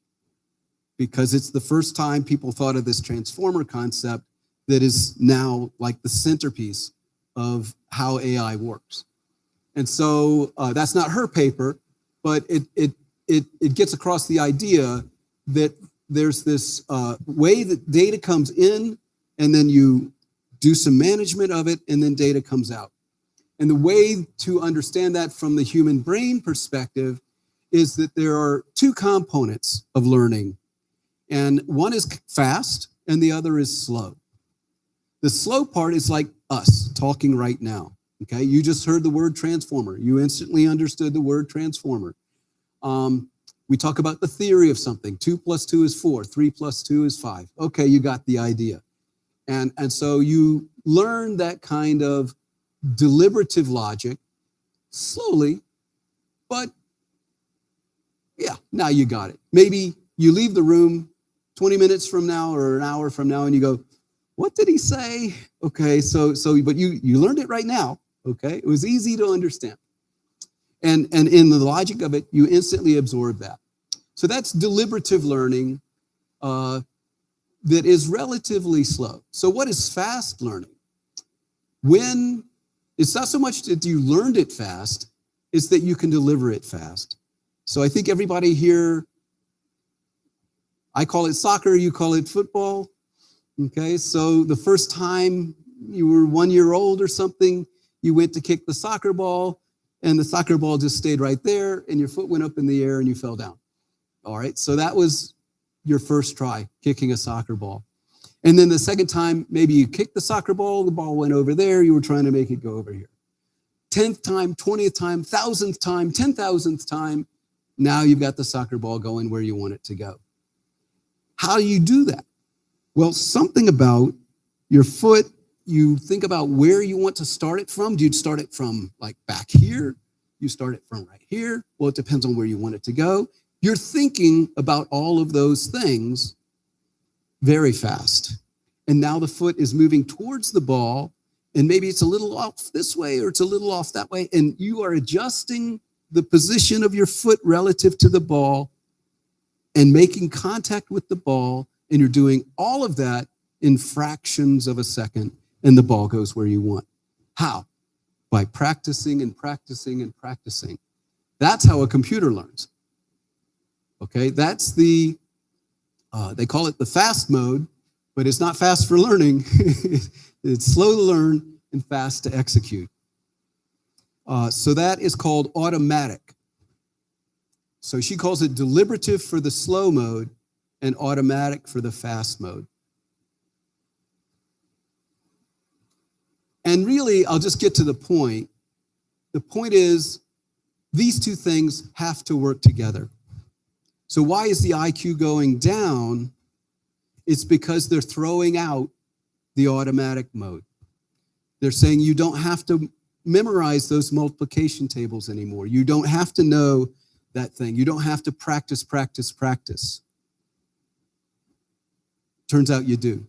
because it's the first time people thought of this transformer concept that is now like the centerpiece of how AI works. And so that's not her paper, but it gets across the idea that there's this way that data comes in, and then you do some management of it, and then data comes out. And the way to understand that from the human brain perspective is that there are two components of learning. And one is fast, and the other is slow. The slow part is like us talking right now. Okay, you just heard the word transformer. You instantly understood the word transformer. We talk about the theory of something. 2 + 2 is 4. 3 + 2 is 5. Okay, you got the idea. And so you learn that kind of deliberative logic slowly, but yeah, now you got it. Maybe you leave the room 20 minutes from now or an hour from now and you go, what did he say? Okay, but you learned it right now. Okay, it was easy to understand. And in the logic of it, you instantly absorb that. So that's deliberative learning that is relatively slow. So what is fast learning? When it's not so much that you learned it fast, it's that you can deliver it fast. So I think everybody here, I call it soccer, you call it football. Okay, so the first time you were 1 year old or something, you went to kick the soccer ball, and the soccer ball just stayed right there, and your foot went up in the air and you fell down. All right, so that was your first try, kicking a soccer ball. And then the second time, maybe you kicked the soccer ball, the ball went over there, you were trying to make it go over here. 10th time, 20th time, 1,000th time, 10,000th time, now you've got the soccer ball going where you want it to go. How do you do that? Well, something about your foot, you think about where you want to start it from. Do you start it from like back here? You start it from right here? Well, it depends on where you want it to go. You're thinking about all of those things very fast. And now the foot is moving towards the ball, and maybe it's a little off this way or it's a little off that way, and you are adjusting the position of your foot relative to the ball and making contact with the ball, and you're doing all of that in fractions of a second, and the ball goes where you want. How? By practicing and practicing and practicing. That's how a computer learns. Okay, that's they call it the fast mode, but it's not fast for learning. It's slow to learn and fast to execute. So that is called automatic. So she calls it deliberative for the slow mode and automatic for the fast mode. And really, I'll just get to the point. The point is, these two things have to work together. So why is the IQ going down? It's because they're throwing out the automatic mode. They're saying you don't have to memorize those multiplication tables anymore. You don't have to know that thing. You don't have to practice. Turns out you do.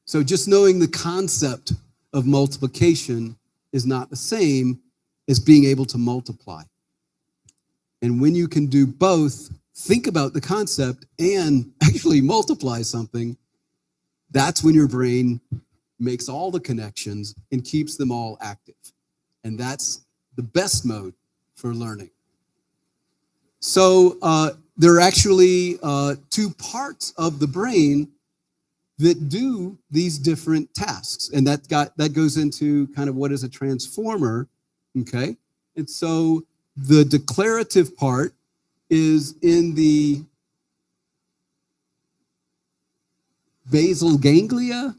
So just knowing the concept of multiplication is not the same as being able to multiply. And when you can do both, think about the concept and actually multiply something, that's when your brain makes all the connections and keeps them all active. And that's the best mode for learning. So there are actually two parts of the brain that do these different tasks. And that goes into kind of what is a transformer, okay? And so the declarative part is in the basal ganglia,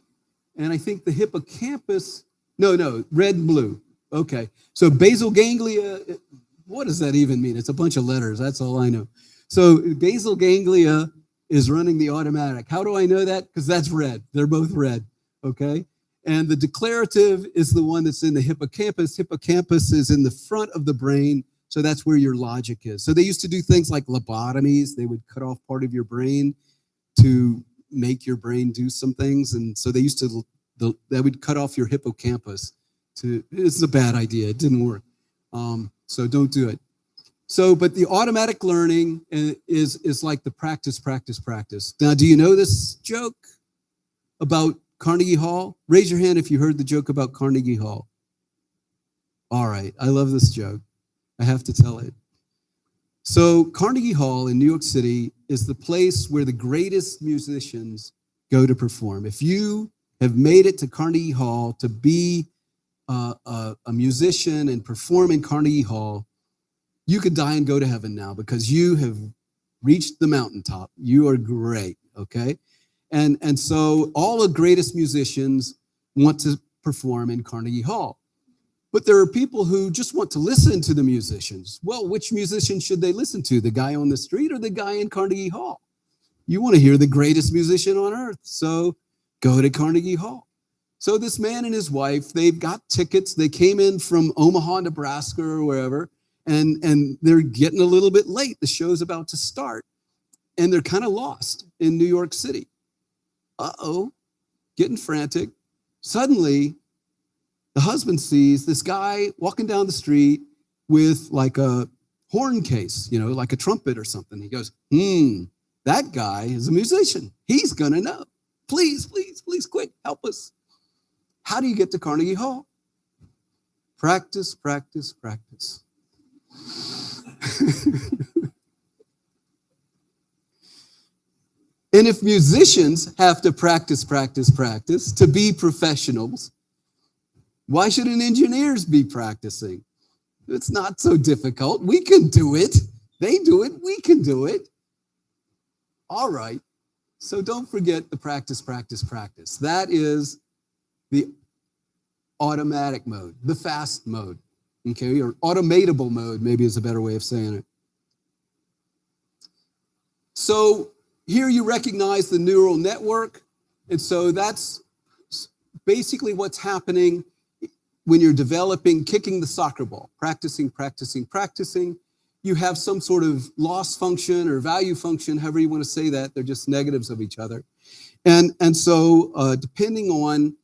and I think the hippocampus, no, red and blue. Okay, so basal ganglia, what does that even mean? It's a bunch of letters, that's all I know. So basal ganglia is running the automatic. How do I know that? Because that's red, they're both red, okay? And the declarative is the one that's in the hippocampus. Hippocampus is in the front of the brain, so that's where your logic is. So they used to do things like lobotomies. They would cut off part of your brain to make your brain do some things. And so they used to, they would cut off your hippocampus. It's a bad idea. It didn't work. So don't do it. So, but the automatic learning is like the practice. Now, do you know this joke? about Carnegie Hall? Raise your hand if you heard the joke about Carnegie Hall. All right, I love this joke. I have to tell it. So Carnegie Hall in New York City is the place where the greatest musicians go to perform. If you have made it to Carnegie Hall to be a musician and perform in Carnegie Hall, you could die and go to heaven now because you have reached the mountaintop. You are great, okay? And so all the greatest musicians want to perform in Carnegie Hall. But there are people who just want to listen to the musicians. Well, which musician should they listen to? The guy on the street or the guy in Carnegie Hall? You want to hear the greatest musician on earth, so go to Carnegie Hall. So this man and his wife, they've got tickets. They came in from Omaha, Nebraska or wherever, and they're getting a little bit late. The show's about to start, and they're kind of lost in New York City. Uh-oh, getting frantic. Suddenly, the husband sees this guy walking down the street with like a horn case, like a trumpet or something. He goes, that guy is a musician. He's going to know. Please, please, please, quick, help us. How do you get to Carnegie Hall? Practice, practice, practice. And if musicians have to practice, practice, practice to be professionals, why shouldn't engineers be practicing? It's not so difficult. We can do it. They do it. We can do it. All right. So don't forget the practice, practice, practice. That is the automatic mode, the fast mode, okay? Or automatable mode, maybe is a better way of saying it. So here you recognize the neural network. And so that's basically what's happening when you're developing, kicking the soccer ball, practicing, practicing, practicing. You have some sort of loss function or value function, however you want to say that. They're just negatives of each other. And so depending on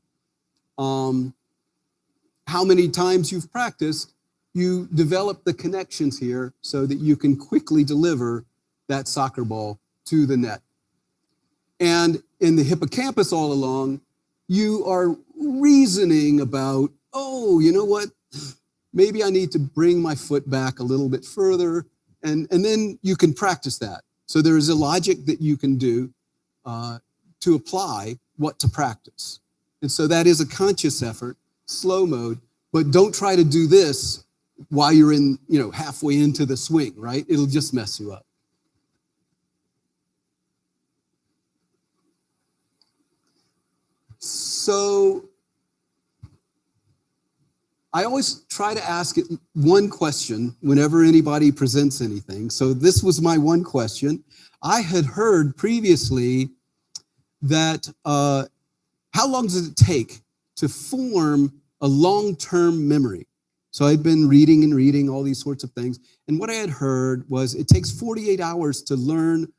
how many times you've practiced, you develop the connections here so that you can quickly deliver that soccer ball to the net. And in the hippocampus all along, you are reasoning about, oh, you know what? Maybe I need to bring my foot back a little bit further, and then you can practice that. So there is a logic that you can do to apply what to practice. And so that is a conscious effort, slow mode, but don't try to do this while you're in, halfway into the swing, right? It'll just mess you up. So I always try to ask it one question whenever anybody presents anything. So this was my one question. I had heard previously that how long does it take to form a long-term memory? So I'd been reading and reading all these sorts of things. And what I had heard was it takes 48 hours to learn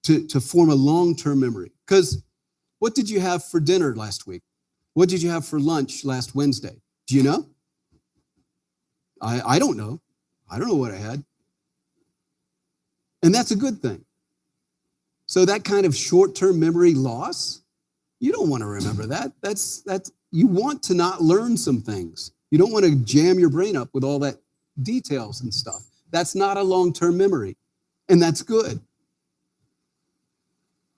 to form a long-term memory. Because what did you have for dinner last week? What did you have for lunch last Wednesday? Do you know? I don't know. I don't know what I had. And that's a good thing. So that kind of short-term memory loss, you don't want to remember that. That's you want to not learn some things. You don't want to jam your brain up with all that details and stuff. That's not a long-term memory. And that's good.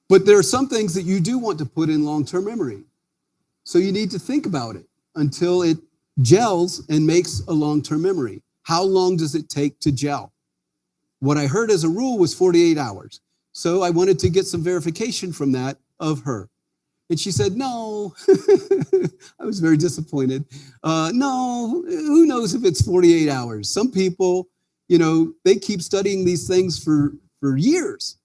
But there are some things that you do want to put in long-term memory. So you need to think about it until it gels and makes a long-term memory. How long does it take to gel? What I heard as a rule was 48 hours. So I wanted to get some verification from that of her. And she said, no. I was very disappointed. No, who knows if it's 48 hours? Some people, they keep studying these things for years.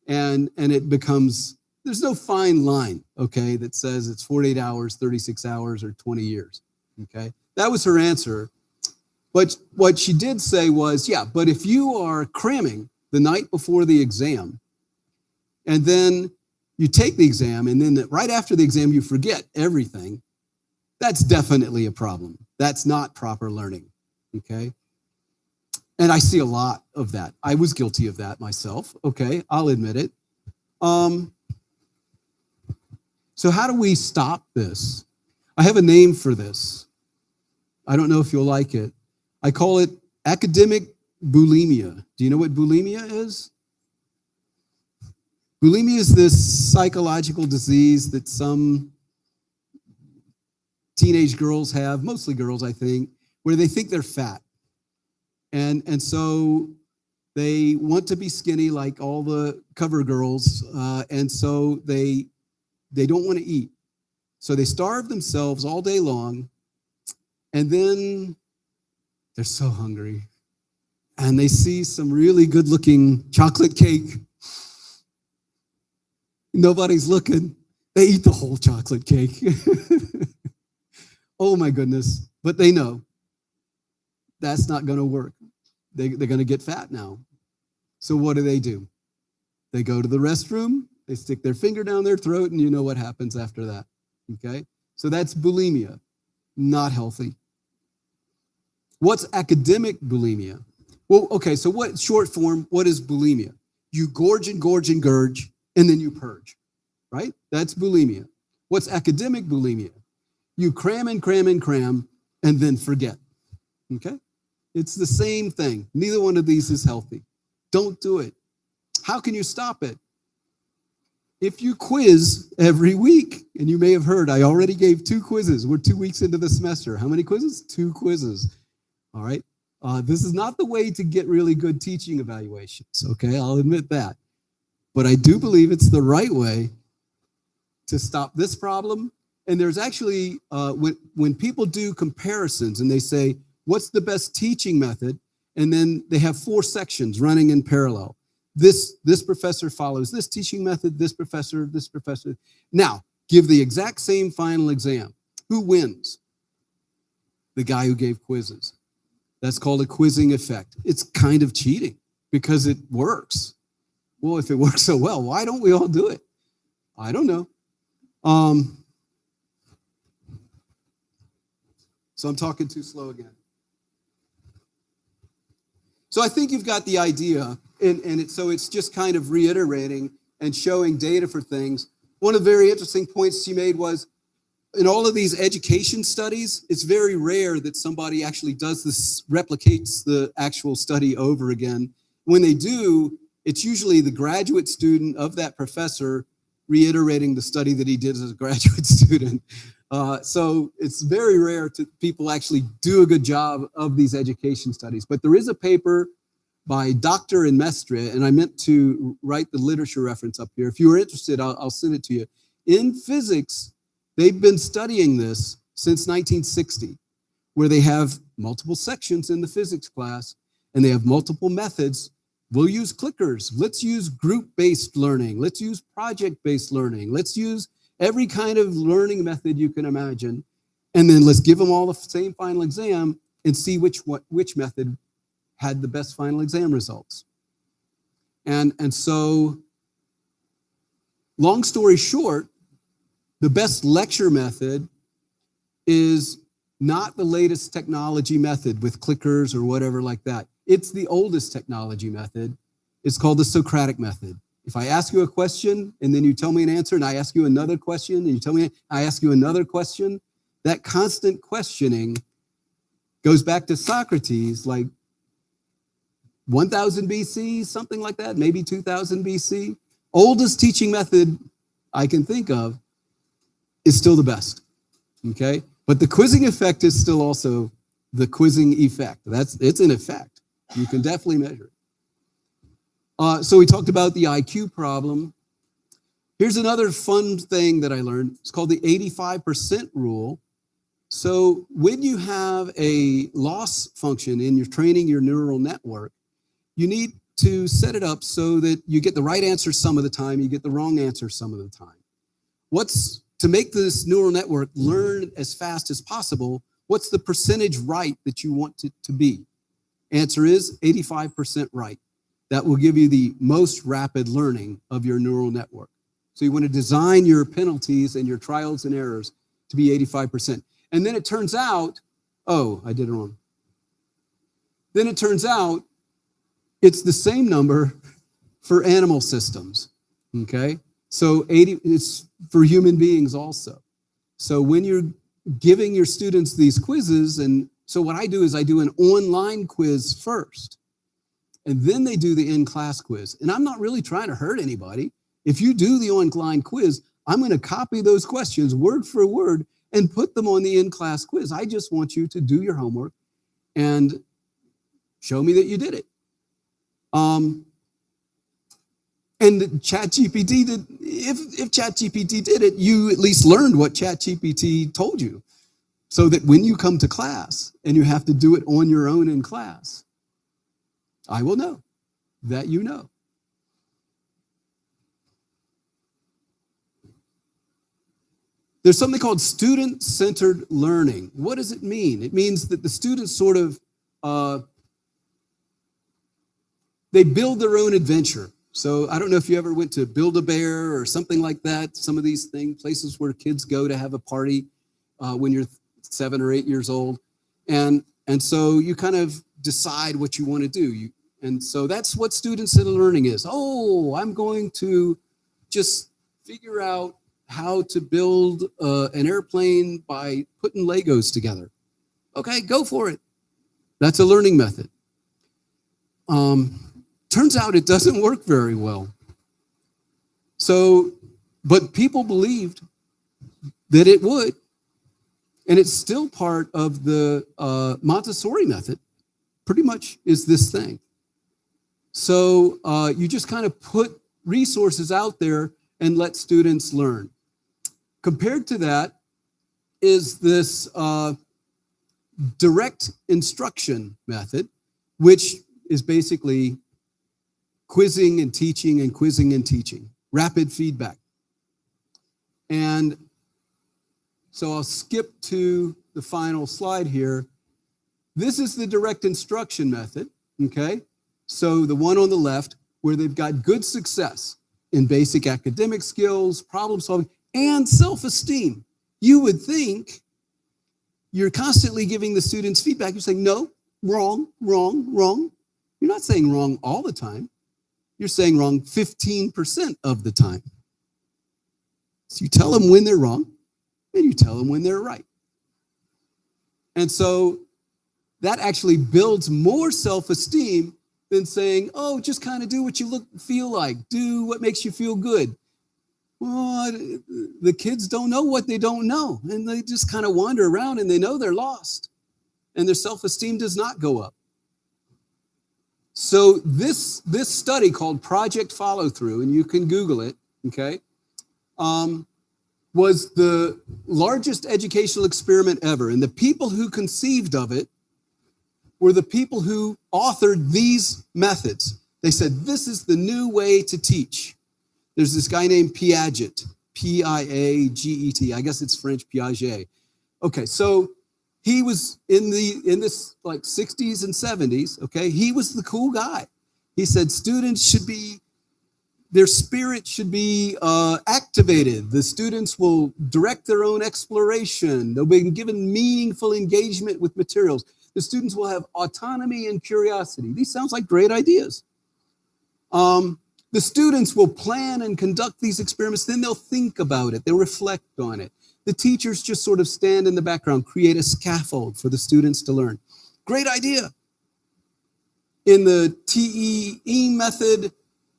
And it becomes, there's no fine line, okay, that says it's 48 hours, 36 hours, or 20 years, okay? That was her answer. But what she did say was, yeah, but if you are cramming the night before the exam, and then you take the exam, and then right after the exam you forget everything, that's definitely a problem. That's not proper learning, okay? And I see a lot of that. I was guilty of that myself, okay? I'll admit it. So So how do we stop this? I have a name for this. I don't know if you'll like it. I call it academic bulimia. Do you know what bulimia is? Bulimia is this psychological disease that some teenage girls have, mostly girls, I think, where they think they're fat. And so they want to be skinny like all the cover girls, and so they don't want to eat. So they starve themselves all day long, and then they're so hungry. And they see some really good-looking chocolate cake. Nobody's looking. They eat the whole chocolate cake. Oh, my goodness. But they know that's not going to work. They're going to get fat now. So what do? They go to the restroom. They stick their finger down their throat, and you know what happens after that. Okay? So that's bulimia. Not healthy. What's academic bulimia? Well, okay, so what short form, what is bulimia? You gorge and gorge and gurge, and then you purge, right? That's bulimia. What's academic bulimia? You cram and cram and cram, and then forget, okay? It's the same thing. Neither one of these is healthy. Don't do it. How can you stop it? If you quiz every week, and you may have heard, I already gave 2 quizzes. We're 2 weeks into the semester. How many quizzes? 2 quizzes. All right. This is not the way to get really good teaching evaluations, okay? I'll admit that. But I do believe it's the right way to stop this problem. And there's actually, when people do comparisons and they say, what's the best teaching method? And then they have 4 sections running in parallel. This professor follows this teaching method, this professor. Now, give the exact same final exam. Who wins? The guy who gave quizzes. That's called a quizzing effect. It's kind of cheating because it works. Well, if it works so well, why don't we all do it? I don't know. So I'm talking too slow again. So I think you've got the idea, and so it's just kind of reiterating and showing data for things. One of the very interesting points she made was, in all of these education studies, it's very rare that somebody actually does this, replicates the actual study over again. When they do, it's usually the graduate student of that professor reiterating the study that he did as a graduate student. So it's very rare to people actually do a good job of these education studies. But there is a paper by Dr. and Mestre, and I meant to write the literature reference up here. If you are interested, I'll send it to you. In physics, they've been studying this since 1960, where they have multiple sections in the physics class, and they have multiple methods. We'll use clickers. Let's use group-based learning. Let's use project-based learning. Let's use every kind of learning method you can imagine. And then let's give them all the same final exam and see which method had the best final exam results. And so, long story short, the best lecture method is not the latest technology method with clickers or whatever like that. It's the oldest technology method. It's called the Socratic method. If I ask you a question and then you tell me an answer, and I ask you another question and you tell me, I ask you another question, that constant questioning goes back to Socrates, like 1000 BC, something like that, maybe 2000 BC. Oldest teaching method I can think of is still the best, okay? But the quizzing effect is still also the quizzing effect. It's an effect. You can definitely measure it. So we talked about the IQ problem. Here's another fun thing that I learned. It's called the 85% rule. So when you have a loss function and you're training your neural network, you need to set it up so that you get the right answer some of the time, you get the wrong answer some of the time. To make this neural network learn as fast as possible, what's the percentage right that you want it to be? Answer is 85% right. That will give you the most rapid learning of your neural network. So you want to design your penalties and your trials and errors to be 85%. And then it turns out, oh, I did it wrong. Then it turns out it's the same number for animal systems, okay? So 80 is for human beings also. So when you're giving your students these quizzes, and so what I do is I do an online quiz first, and then they do the in-class quiz. And I'm not really trying to hurt anybody. If you do the online quiz, I'm going to copy those questions word for word and put them on the in-class quiz. I just want you to do your homework and show me that you did it. And ChatGPT did, if ChatGPT did it, you at least learned what ChatGPT told you, so that when you come to class and you have to do it on your own in class, I will know that you know. There's something called student-centered learning. What does it mean? It means that the students sort of, they build their own adventure. So I don't know if you ever went to Build-A-Bear or something like that, some of these things, places where kids go to have a party when you're 7 or 8 years old. And so you kind of decide what you want to do. And so that's what student-centered learning is. Oh, I'm going to just figure out how to build an airplane by putting Legos together. Okay, go for it. That's a learning method. Turns out it doesn't work very well. So, but people believed that it would, and it's still part of the Montessori method, pretty much is this thing. So you just kind of put resources out there and let students learn. Compared to that is this direct instruction method, which is basically quizzing and teaching and quizzing and teaching, rapid feedback. And so I'll skip to the final slide here. This is the direct instruction method, okay? So the one on the left, where they've got good success in basic academic skills, problem solving, and self-esteem. You would think you're constantly giving the students feedback. You're saying, no, wrong, wrong, wrong. You're not saying wrong all the time. You're saying wrong 15% of the time. So you tell them when they're wrong, and you tell them when they're right. And so that actually builds more self-esteem than saying, oh, just kind of do what you feel like. Do what makes you feel good. Well, the kids don't know what they don't know, and they just kind of wander around, and they know they're lost, and their self-esteem does not go up. So this study called Project Follow Through, and you can Google it, okay, was the largest educational experiment ever. And the people who conceived of it were the people who authored these methods. They said, this is the new way to teach. There's this guy named Piaget, P-I-A-G-E-T. I guess it's French, Piaget. Okay, so he was in this like 60s and 70s, okay? He was the cool guy. He said students should be, their spirit should be activated. The students will direct their own exploration. They'll be given meaningful engagement with materials. The students will have autonomy and curiosity. These sounds like great ideas. The students will plan and conduct these experiments, then they'll think about it, they'll reflect on it. The teachers just sort of stand in the background, create a scaffold for the students to learn. Great idea. In the TEE method,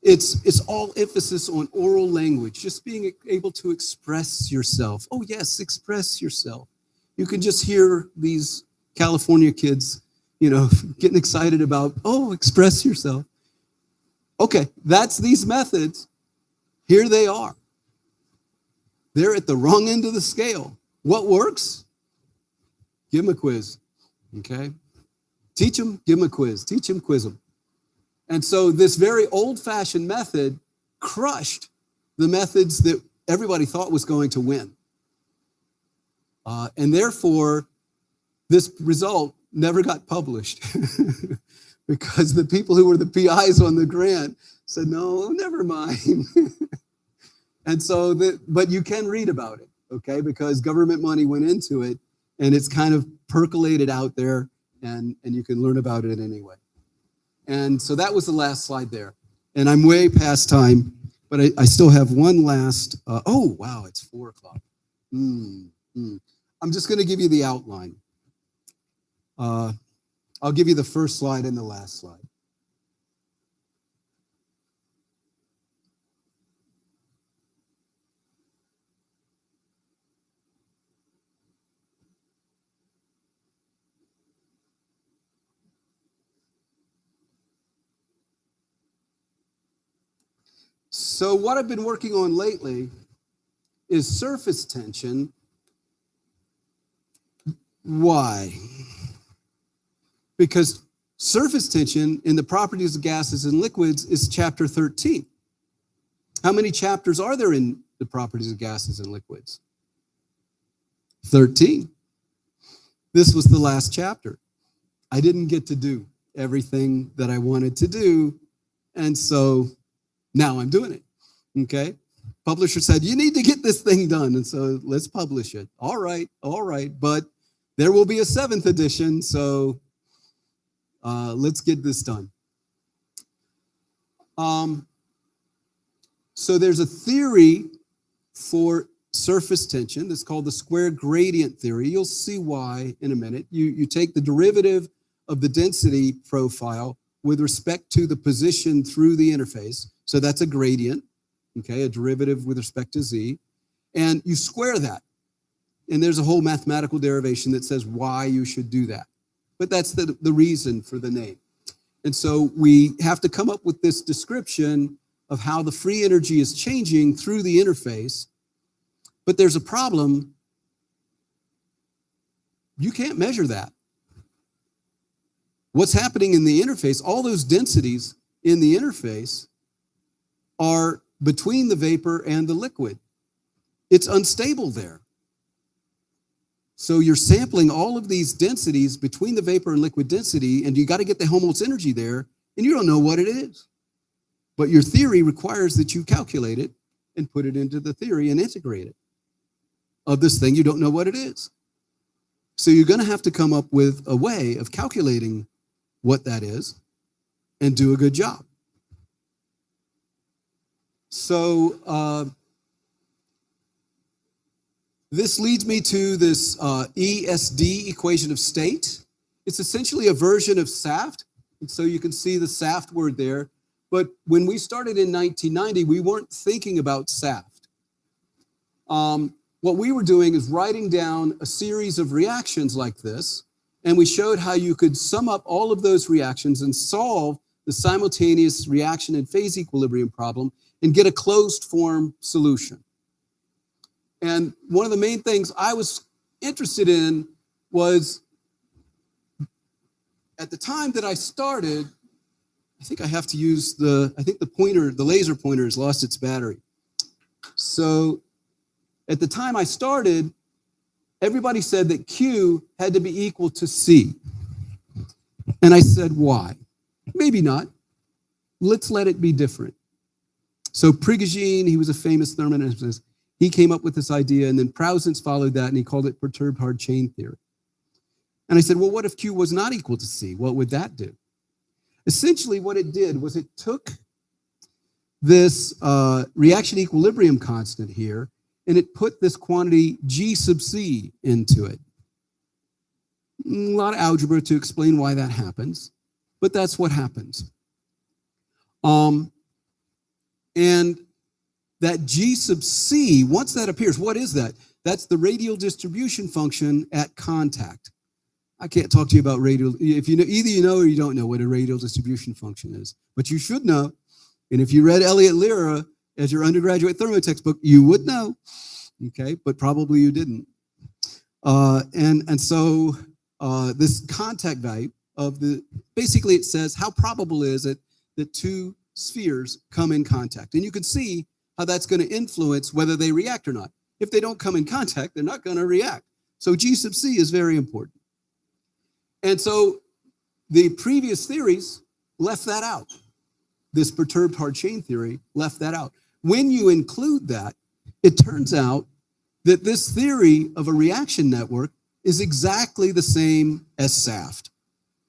it's all emphasis on oral language, just being able to express yourself. Oh yes, express yourself. You can just hear these California kids, getting excited about, oh, express yourself. Okay, that's these methods. Here they are. They're at the wrong end of the scale. What works? Give them a quiz, okay? Teach them, give them a quiz. Teach them, quiz them. And so this very old-fashioned method crushed the methods that everybody thought was going to win. And therefore, this result never got published because the people who were the PIs on the grant said, no, never mind. And so, but you can read about it, okay? Because government money went into it, and it's kind of percolated out there, and you can learn about it anyway. And so that was the last slide there. And I'm way past time. But I still have one last, oh, wow, it's 4 o'clock. I'm just going to give you the outline. I'll give you the first slide and the last slide. So what I've been working on lately is surface tension. Why? Because surface tension in the properties of gases and liquids is chapter 13. How many chapters are there in the properties of gases and liquids? 13. This was the last chapter. I didn't get to do everything that I wanted to do, and so now I'm doing it, okay? Publisher said, you need to get this thing done, and so let's publish it. All right, but there will be a 7th edition, so let's get this done. So there's a theory for surface tension that's called the square gradient theory. You'll see why in a minute. You take the derivative of the density profile with respect to the position through the interface. So that's a gradient, okay, a derivative with respect to z, and you square that. And there's a whole mathematical derivation that says why you should do that. But that's the reason for the name. And so we have to come up with this description of how the free energy is changing through the interface. But there's a problem. You can't measure that. What's happening in the interface, all those densities in the interface are between the vapor and the liquid. It's unstable there. So you're sampling all of these densities between the vapor and liquid density, and you got to get the Helmholtz energy there, and you don't know what it is. But your theory requires that you calculate it and put it into the theory and integrate it of this thing you don't know what it is. So you're going to have to come up with a way of calculating what that is and do a good job. So this leads me to this ESD, equation of state. It's essentially a version of SAFT. And so you can see the SAFT word there. But when we started in 1990, we weren't thinking about SAFT. What we were doing is writing down a series of reactions like this, and we showed how you could sum up all of those reactions and solve the simultaneous reaction and phase equilibrium problem and get a closed form solution. And one of the main things I was interested in was, at the time that I started, I think I have to use the laser pointer has lost its battery. So at the time I started, everybody said that Q had to be equal to C. And I said, why? Maybe not. Let's let it be different. So Prigogine, he was a famous thermodynamicist, he came up with this idea, and then Prousens followed that, and he called it perturbed hard chain theory. And I said, well, what if Q was not equal to C? What would that do? Essentially, what it did was it took this reaction equilibrium constant here, and it put this quantity G sub C into it. A lot of algebra to explain why that happens, but that's what happens. And that G sub C, once that appears, what is that? That's the radial distribution function at contact. I can't talk to you about radial, if you know, either you know or you don't know what a radial distribution function is, but you should know. And if you read Elliott Lyra as your undergraduate thermo textbook, you would know, okay, but probably you didn't. So this contact value of basically it says how probable is it that two spheres come in contact. And you can see how that's going to influence whether they react or not. If they don't come in contact, they're not going to react. So G sub C is very important. And so the previous theories left that out. This perturbed hard chain theory left that out. When you include that, it turns out that this theory of a reaction network is exactly the same as SAFT,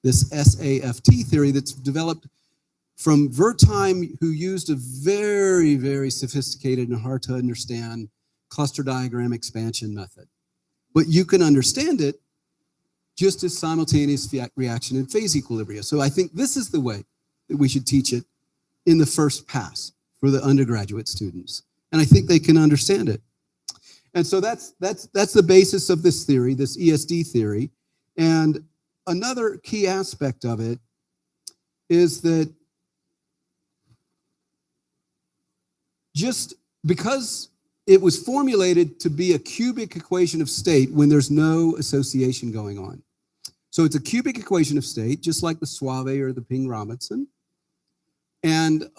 this SAFT theory that's developed from Wertheim, who used a very, very sophisticated and hard to understand cluster diagram expansion method. But you can understand it just as simultaneous reaction and phase equilibria. So I think this is the way that we should teach it in the first pass for the undergraduate students. And I think they can understand it. And so that's the basis of this theory, this ESD theory. And another key aspect of it is that just because it was formulated to be a cubic equation of state when there's no association going on. So it's a cubic equation of state, just like the Suave or the Ping-Robinson. And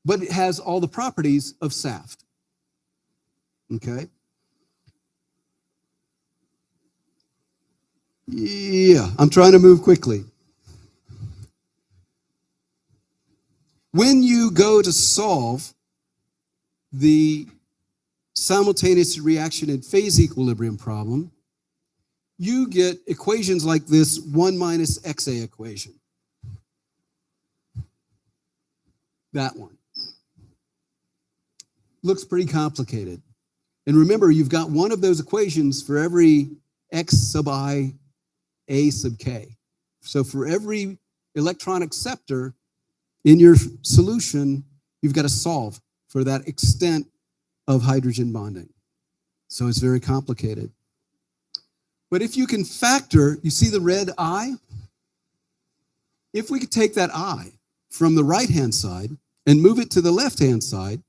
but it has all the properties of SAFT. Okay? Yeah, I'm trying to move quickly. When you go to solve the simultaneous reaction and phase equilibrium problem, you get equations like this 1 minus XA equation. That one. Looks pretty complicated. And remember, you've got one of those equations for every X sub I, A sub K. So for every electron acceptor in your solution, you've got to solve for that extent of hydrogen bonding. So it's very complicated. But if you can factor, you see the red I? If we could take that I from the right-hand side and move it to the left-hand side,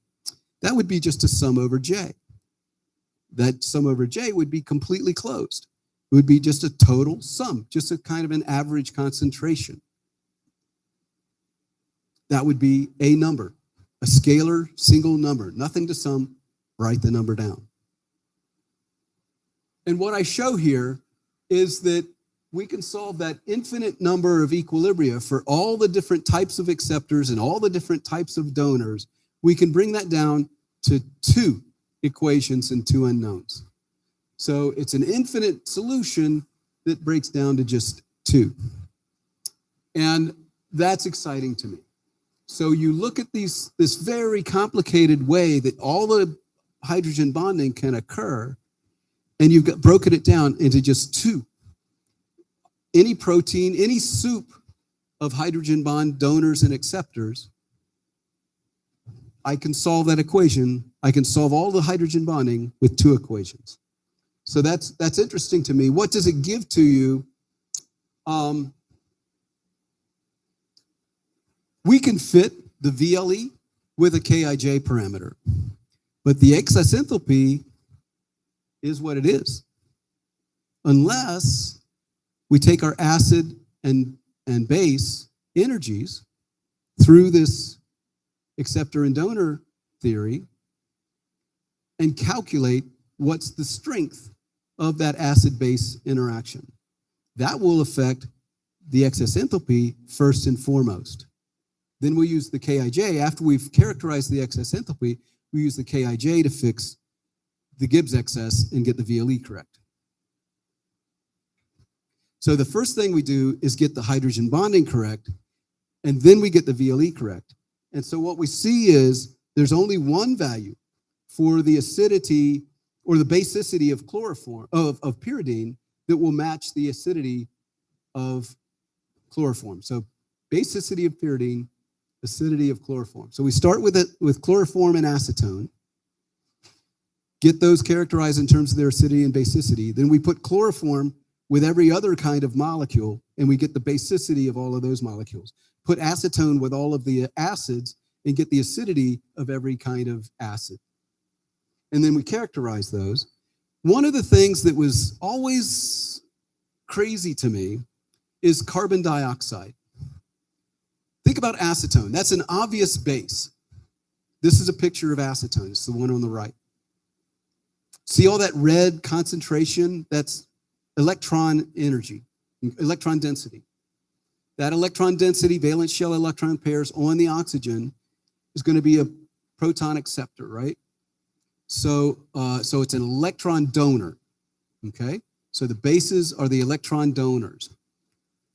that would be just a sum over J. That sum over J would be completely closed. It would be just a total sum, just a kind of an average concentration. That would be a number, a scalar single number, nothing to sum, write the number down. And what I show here is that we can solve that infinite number of equilibria for all the different types of acceptors and all the different types of donors. We can bring that down to 2 equations and 2 unknowns. So it's an infinite solution that breaks down to just 2. And that's exciting to me. So you look at this very complicated way that all the hydrogen bonding can occur, and you've broken it down into just 2. Any protein, any soup of hydrogen bond donors and acceptors, I can solve that equation. I can solve all the hydrogen bonding with 2 equations. So that's interesting to me. What does it give to you? We can fit the VLE with a Kij parameter, but the excess enthalpy is what it is, unless we take our acid and base energies through this acceptor and donor theory and calculate what's the strength of that acid-base interaction. That will affect the excess enthalpy first and foremost. Then we use the Kij. After we've characterized the excess enthalpy, we use the Kij to fix the Gibbs excess and get the VLE correct. So the first thing we do is get the hydrogen bonding correct, and then we get the VLE correct. And so what we see is there's only one value for the acidity or the basicity of chloroform, of pyridine, that will match the acidity of chloroform. So basicity of pyridine, acidity of chloroform. So we start with chloroform and acetone, get those characterized in terms of their acidity and basicity. Then we put chloroform with every other kind of molecule, and we get the basicity of all of those molecules. Put acetone with all of the acids and get the acidity of every kind of acid. And then we characterize those. One of the things that was always crazy to me is carbon dioxide. Think about acetone. That's an obvious base. This is a picture of acetone. It's the one on the right. See all that red concentration? That's electron energy, electron density. That electron density, valence shell electron pairs on the oxygen, is going to be a proton acceptor, right? So it's an electron donor, okay? So the bases are the electron donors.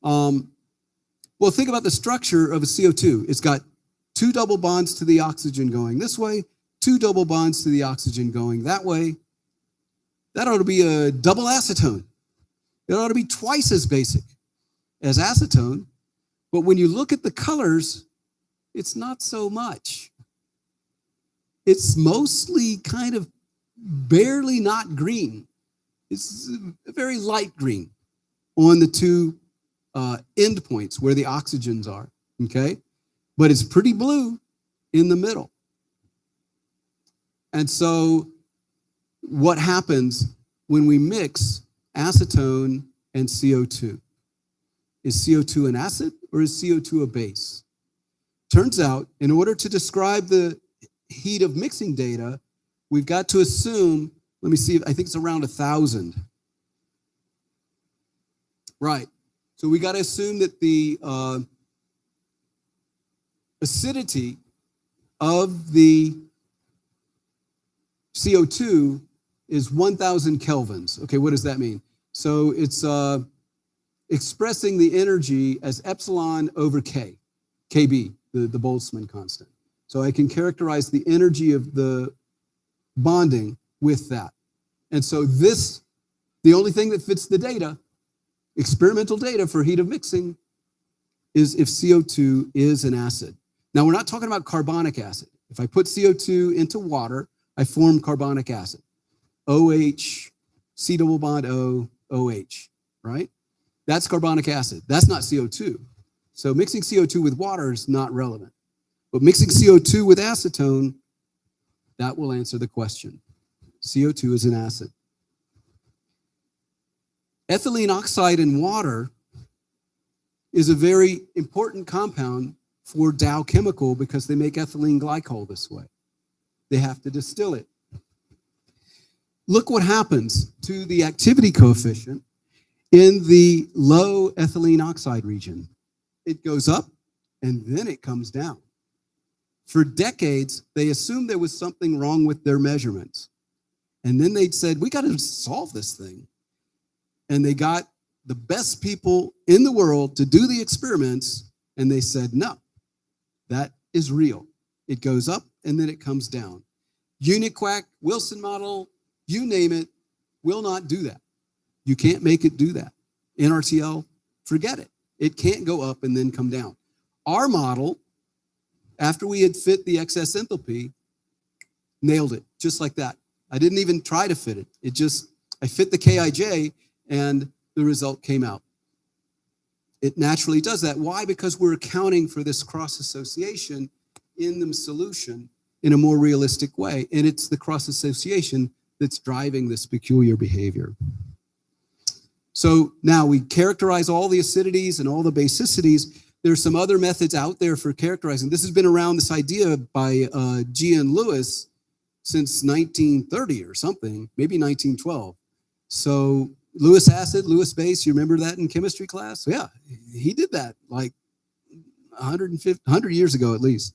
Well, Well, think about the structure of a CO2. It's got 2 double bonds to the oxygen going this way, 2 double bonds to the oxygen going that way. That ought to be a double acetone. It ought to be twice as basic as acetone. But when you look at the colors, it's not so much. It's mostly kind of barely not green. It's a very light green on the 2 end points where the oxygens are, okay? But it's pretty blue in the middle. And so what happens when we mix acetone and CO2? Is CO2 an acid or is CO2 a base? Turns out, in order to describe the heat of mixing data, we've got to assume, let me see, I think it's around 1,000. Right. So we got to assume that the acidity of the CO2 is 1,000 kelvins. Okay, what does that mean? So it's expressing the energy as epsilon over K, KB, the Boltzmann constant. So I can characterize the energy of the bonding with that. And so this, the only thing that fits the data, experimental data for heat of mixing, is if CO2 is an acid. Now, we're not talking about carbonic acid. If I put CO2 into water, I form carbonic acid. OH, C double bond O, OH, right? That's carbonic acid. That's not CO2. So mixing CO2 with water is not relevant. But mixing CO2 with acetone, that will answer the question. CO2 is an acid. Ethylene oxide in water is a very important compound for Dow Chemical because they make ethylene glycol this way. They have to distill it. Look what happens to the activity coefficient in the low ethylene oxide region. It goes up and then it comes down. For decades, they assumed there was something wrong with their measurements. And then they said, we got to solve this thing. And they got the best people in the world to do the experiments, and they said, no, that is real. It goes up and then it comes down. Uniquac, Wilson model, you name it, will not do that. You can't make it do that. NRTL, forget it. It can't go up and then come down. Our model, after we had fit the excess enthalpy, nailed it, just like that. I didn't even try to fit it. I fit the Kij, and the result came out. It naturally does that. Why? Because we're accounting for this cross-association in the solution in a more realistic way. And it's the cross-association that's driving this peculiar behavior. So now we characterize all the acidities and all the basicities. There's some other methods out there for characterizing. This has been around, this idea by G. N. Lewis since 1930 or something, maybe 1912. So Lewis acid, Lewis base, you remember that in chemistry class? Yeah, he did that like 100 years ago at least.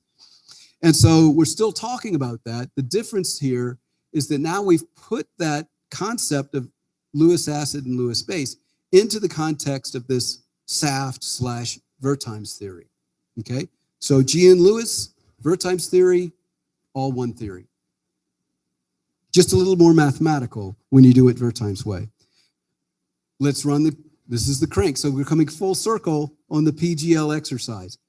And so we're still talking about that. The difference here is that now we've put that concept of Lewis acid and Lewis base into the context of this Saft/Wertheim's theory, okay? So G. N. Lewis, Wertheim's theory, all one theory. Just a little more mathematical when you do it Wertheim's way. Let's run this is the crank. So we're coming full circle on the PGL exercise.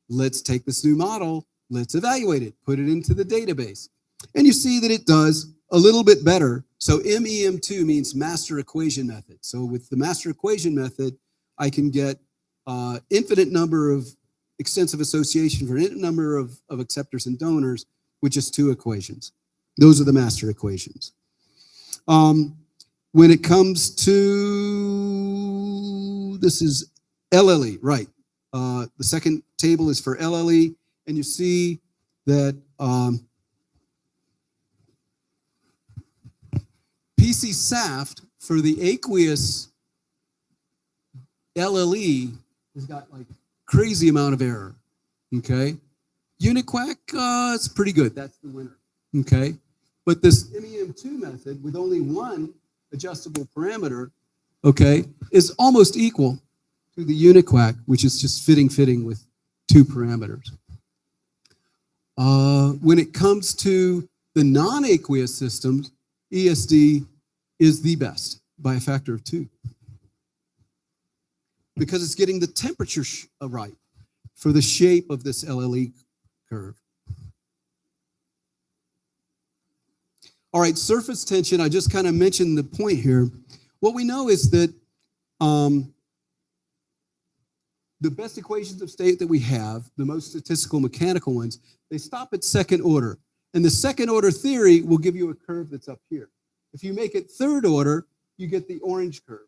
Let's take this new model, let's evaluate it, put it into the database. And you see that it does a little bit better. So MEM2 means master equation method. So with the master equation method, I can get infinite number of extensive association for an infinite number of acceptors and donors with just 2 equations. Those are the master equations. When it comes to, this is LLE, right. The second table is for LLE, and you see that PC Saft for the aqueous LLE has got like crazy amount of error, okay? Uniquac, it's pretty good, that's the winner, okay? But this MEM2 method with only one adjustable parameter, okay, is almost equal to the uniquac, which is just fitting with 2 parameters. When it comes to the non-aqueous systems, ESD is the best by a factor of 2 because it's getting the temperature right for the shape of this LLE curve. All right, surface tension, I just kind of mentioned the point here. What we know is that the best equations of state that we have, the most statistical mechanical ones, they stop at second order. And the second order theory will give you a curve that's up here. If you make it third order, you get the orange curve.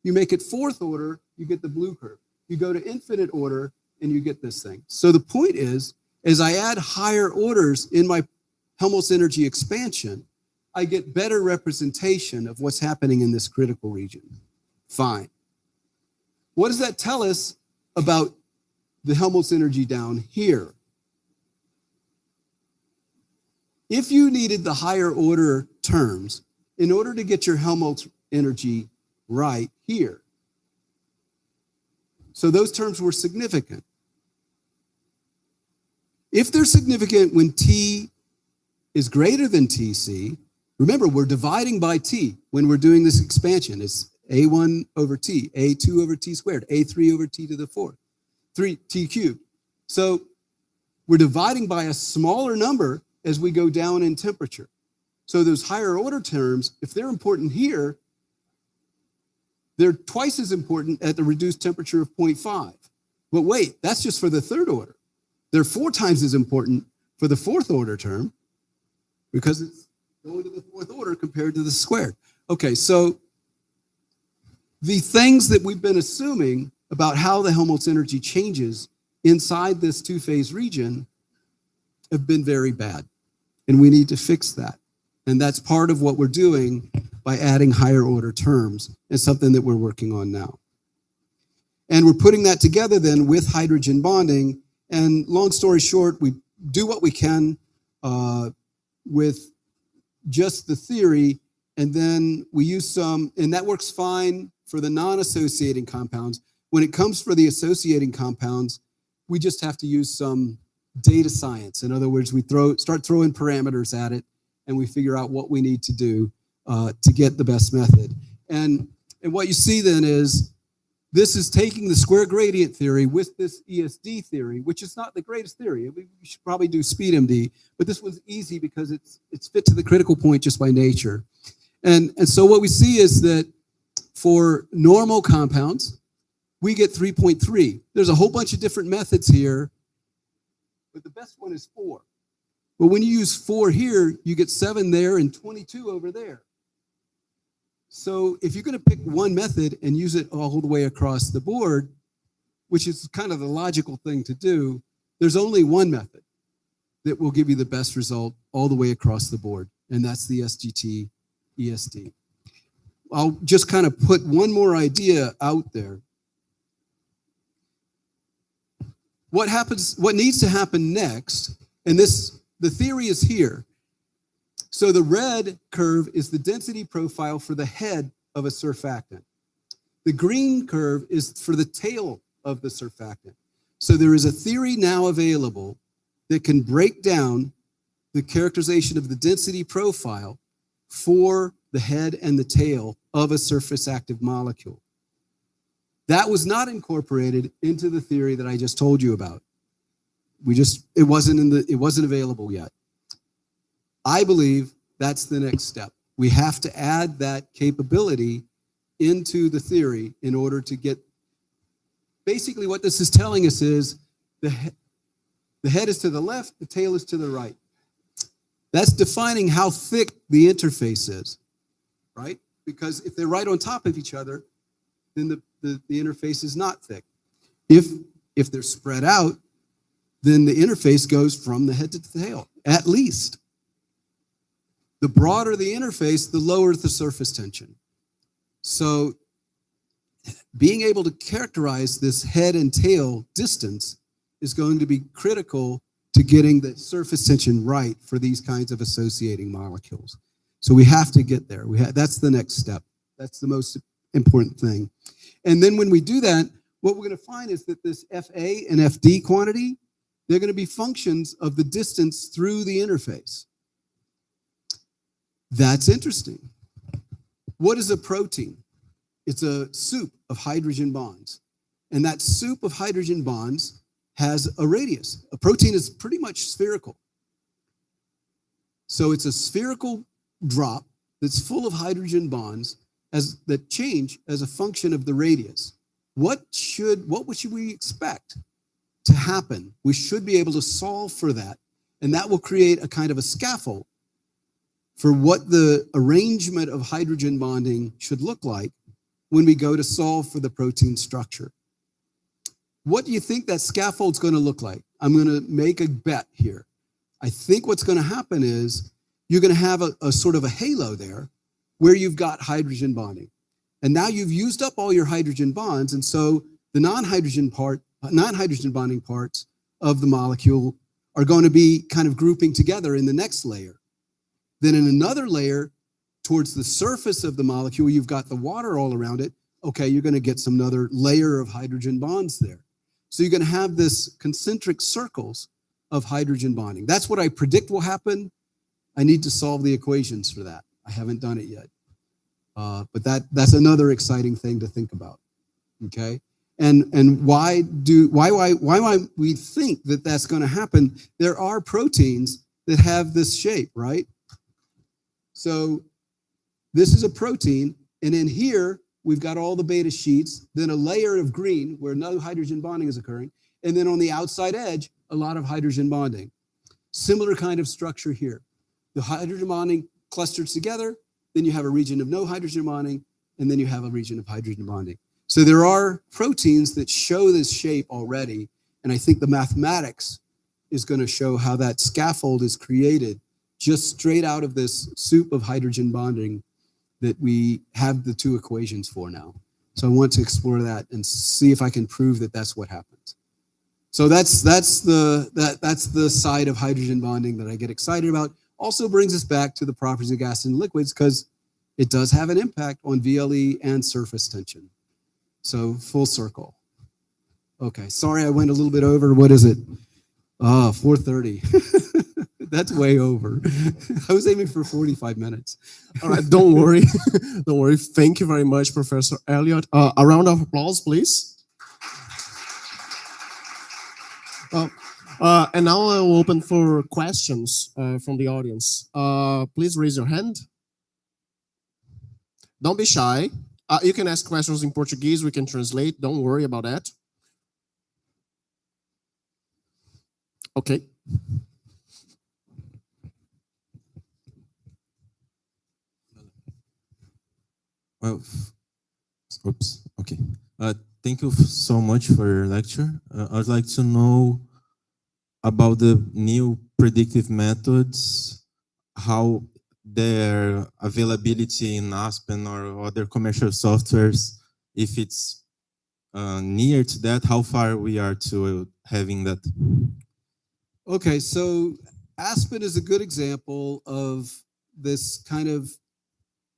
You make it fourth order, you get the blue curve. You go to infinite order, and you get this thing. So the point is, as I add higher orders in my Helmholtz energy expansion, I get better representation of what's happening in this critical region. Fine. What does that tell us about the Helmholtz energy down here? If you needed the higher order terms in order to get your Helmholtz energy right here, so those terms were significant. If they're significant when T is greater than TC, remember, we're dividing by T when we're doing this expansion. It's A1 over T, A2 over T squared, A3 over T to the 4th, 3T cubed. So we're dividing by a smaller number as we go down in temperature. So those higher order terms, if they're important here, they're twice as important at the reduced temperature of 0.5. But wait, that's just for the third order. They're 4 times as important for the fourth order term because it's going to the fourth order compared to the squared. Okay, so the things that we've been assuming about how the Helmholtz energy changes inside this 2-phase region have been very bad. And we need to fix that. And that's part of what we're doing by adding higher order terms, and something that we're working on now. And we're putting that together then with hydrogen bonding. And long story short, we do what we can with just the theory, and then we use some, and that works fine for the non-associating compounds. When it comes for the associating compounds, we just have to use some data science. In other words, we start throwing parameters at it, and we figure out what we need to do to get the best method. And what you see then is this is taking the square gradient theory with this ESD theory, which is not the greatest theory. We should probably do speed MD, but this one's easy because it's fit to the critical point just by nature. And so what we see is that for normal compounds, we get 3.3. There's a whole bunch of different methods here, but the best one is 4. But when you use 4 here, you get 7 there and 22 over there. So if you're going to pick one method and use it all the way across the board, which is kind of the logical thing to do, there's only one method that will give you the best result all the way across the board, and that's the SGT ESD. I'll just kind of put one more idea out there. What needs to happen next, and the theory is here. So the red curve is the density profile for the head of a surfactant. The green curve is for the tail of the surfactant. So there is a theory now available that can break down the characterization of the density profile for the head and the tail of a surface active molecule. That was not incorporated into the theory that I just told you about. It wasn't available yet. I believe that's the next step. We have to add that capability into the theory in order to get, basically what this is telling us is the head is to the left, the tail is to the right. That's defining how thick the interface is, right? Because if they're right on top of each other, then the interface is not thick. If they're spread out, then the interface goes from the head to the tail, at least. The broader the interface, the lower the surface tension. So being able to characterize this head and tail distance is going to be critical to getting the surface tension right for these kinds of associating molecules. So we have to get there. That's the next step. That's the most important thing. And then when we do that, what we're going to find is that this FA and FD quantity, they're going to be functions of the distance through the interface. That's interesting. What is a protein? It's a soup of hydrogen bonds. And that soup of hydrogen bonds has a radius. A protein is pretty much spherical. So it's a spherical drop that's full of hydrogen bonds that change as a function of the radius. What should we expect to happen? We should be able to solve for that, and that will create a kind of a scaffold for what the arrangement of hydrogen bonding should look like when we go to solve for the protein structure. What do you think that scaffold's going to look like? I'm going to make a bet here. I think what's going to happen is you're going to have a sort of a halo there where you've got hydrogen bonding. And now you've used up all your hydrogen bonds, and so the non-hydrogen bonding parts of the molecule are going to be kind of grouping together in the next layer. Then in another layer, towards the surface of the molecule, you've got the water all around it. Okay, you're going to get some other layer of hydrogen bonds there. So you're going to have this concentric circles of hydrogen bonding. That's what I predict will happen. I need to solve the equations for that. I haven't done it yet. But that's another exciting thing to think about. Okay? And why we think that that's going to happen? There are proteins that have this shape, right? So this is a protein, and in here we've got all the beta sheets, then a layer of green where no hydrogen bonding is occurring, and then on the outside edge, a lot of hydrogen bonding. Similar kind of structure here. The hydrogen bonding clusters together, then you have a region of no hydrogen bonding, and then you have a region of hydrogen bonding. So there are proteins that show this shape already, and I think the mathematics is going to show how that scaffold is created just straight out of this soup of hydrogen bonding that we have the two equations for now. So I want to explore that and see if I can prove that that's what happens. So that's the side of hydrogen bonding that I get excited about. Also brings us back to the properties of gas and liquids because it does have an impact on VLE and surface tension. So full circle. Okay, sorry I went a little bit over. What is it? 4:30. That's way over. I was aiming for 45 minutes. All right, don't worry. Don't worry. Thank you very much, Professor Elliott. A round of applause, please. And now I will open for questions from the audience. Please raise your hand. Don't be shy. You can ask questions in Portuguese. We can translate. Don't worry about that. Okay. Well, oops. Okay. Thank you so much for your lecture. I'd like to know about the new predictive methods, how their availability in Aspen or other commercial softwares, if it's near to that, how far we are to having that. Okay, so Aspen is a good example of this kind of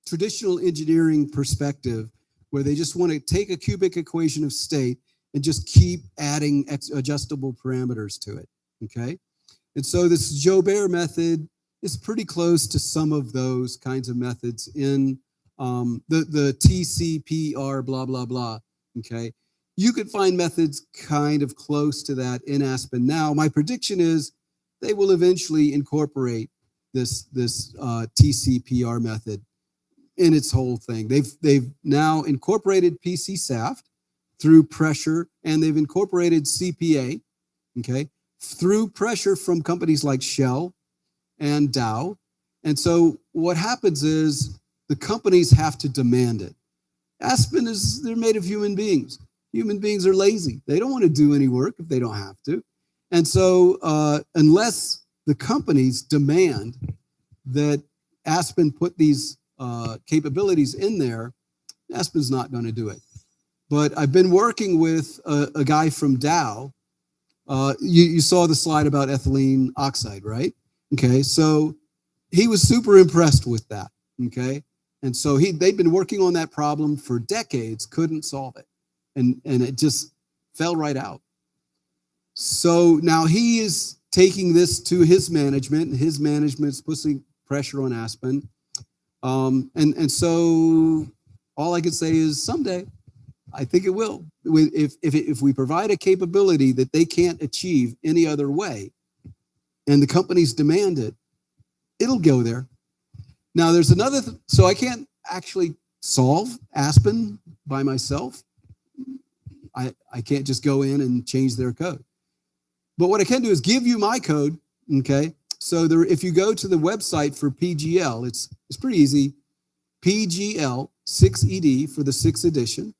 traditional engineering perspective where they just want to take a cubic equation of state and just keep adding adjustable parameters to it, okay? And so this Joubert method is pretty close to some of those kinds of methods in the TCPR blah, blah, blah, okay? You could find methods kind of close to that in Aspen. Now, my prediction is they will eventually incorporate this TCPR method in its whole thing. They've now incorporated PC-SAFT through pressure, and they've incorporated CPA, okay, through pressure from companies like Shell and Dow. And so what happens is the companies have to demand it. Aspen they're made of human beings. Human beings are lazy. They don't want to do any work if they don't have to. And so unless the companies demand that Aspen put these capabilities in there, Aspen's not going to do it. But I've been working with a guy from Dow. You saw the slide about ethylene oxide, right? Okay, so he was super impressed with that, okay? And so they'd been working on that problem for decades, couldn't solve it. and it just fell right out. So now he is taking this to his management, and his management's putting pressure on Aspen. And so all I can say is someday, I think it will. If we provide a capability that they can't achieve any other way, and the companies demand it, it'll go there. Now there's another, so I can't actually solve Aspen by myself. I can't just go in and change their code. But what I can do is give you my code, okay? So if you go to the website for PGL, it's pretty easy. PGL 6ED for the 6th edition.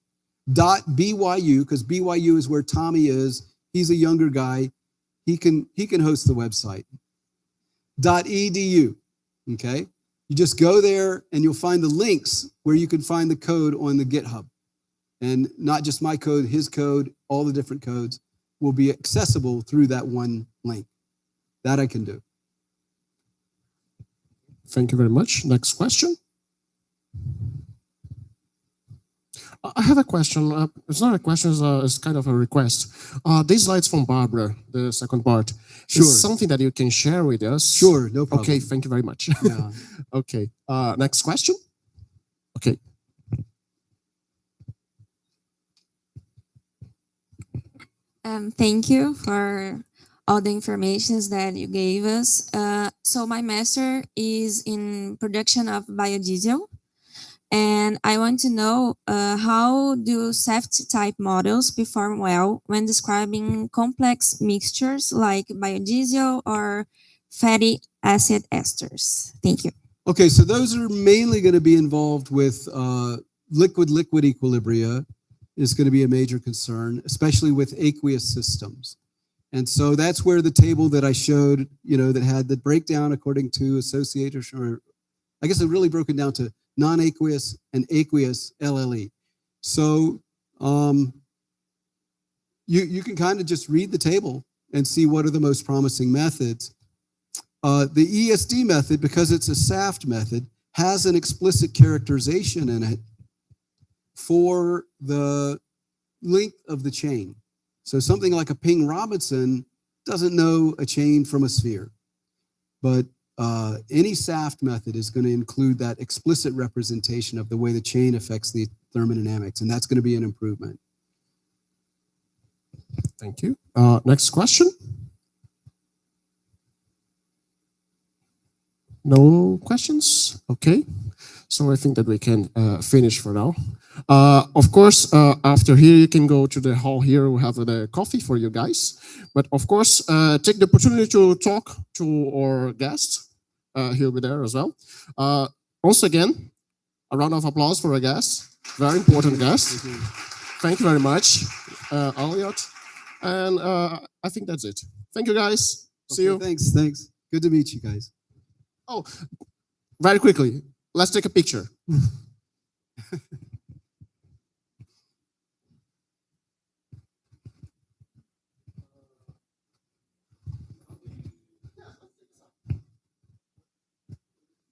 .BYU, because BYU is where Tommy is. He's a younger guy. He can host the website. .edu, okay? You just go there and you'll find the links where you can find the code on the GitHub. And not just my code, his code, all the different codes will be accessible through that one link. That I can do. Thank you very much. Next question. I have a question. It's not a question, it's kind of a request. These slides from Barbara, the second part, Sure. is something that you can share with us? Sure, no problem. Okay, thank you very much. Yeah. Okay, next question. Okay. Thank you for all the informations that you gave us. So my master is in production of biodiesel. And I want to know how do SAFT type models perform well when describing complex mixtures like biodiesel or fatty acid esters? Thank you. Okay, so those are mainly going to be involved with liquid-liquid equilibria is going to be a major concern, especially with aqueous systems. And so that's where the table that I showed, that had the breakdown according to association, or I guess it really broken down to non-aqueous and aqueous LLE. So you can kind of just read the table and see what are the most promising methods. The ESD method, because it's a SAFT method, has an explicit characterization in it for the length of the chain. So something like a Ping Robinson doesn't know a chain from a sphere, but any SAFT method is going to include that explicit representation of the way the chain affects the thermodynamics, and that's going to be an improvement. Thank you. Next question. No questions? Okay. So I think that we can finish for now. Of course, after here, you can go to the hall here. We have the coffee for you guys. But of course, take the opportunity to talk to our guests. He'll be there as well. Once again, a round of applause for our guest. Very important guest. Thank you very much, Elliott. And I think that's it. Thank you, guys. See you. Thanks. Good to meet you guys. Oh, very quickly, let's take a picture.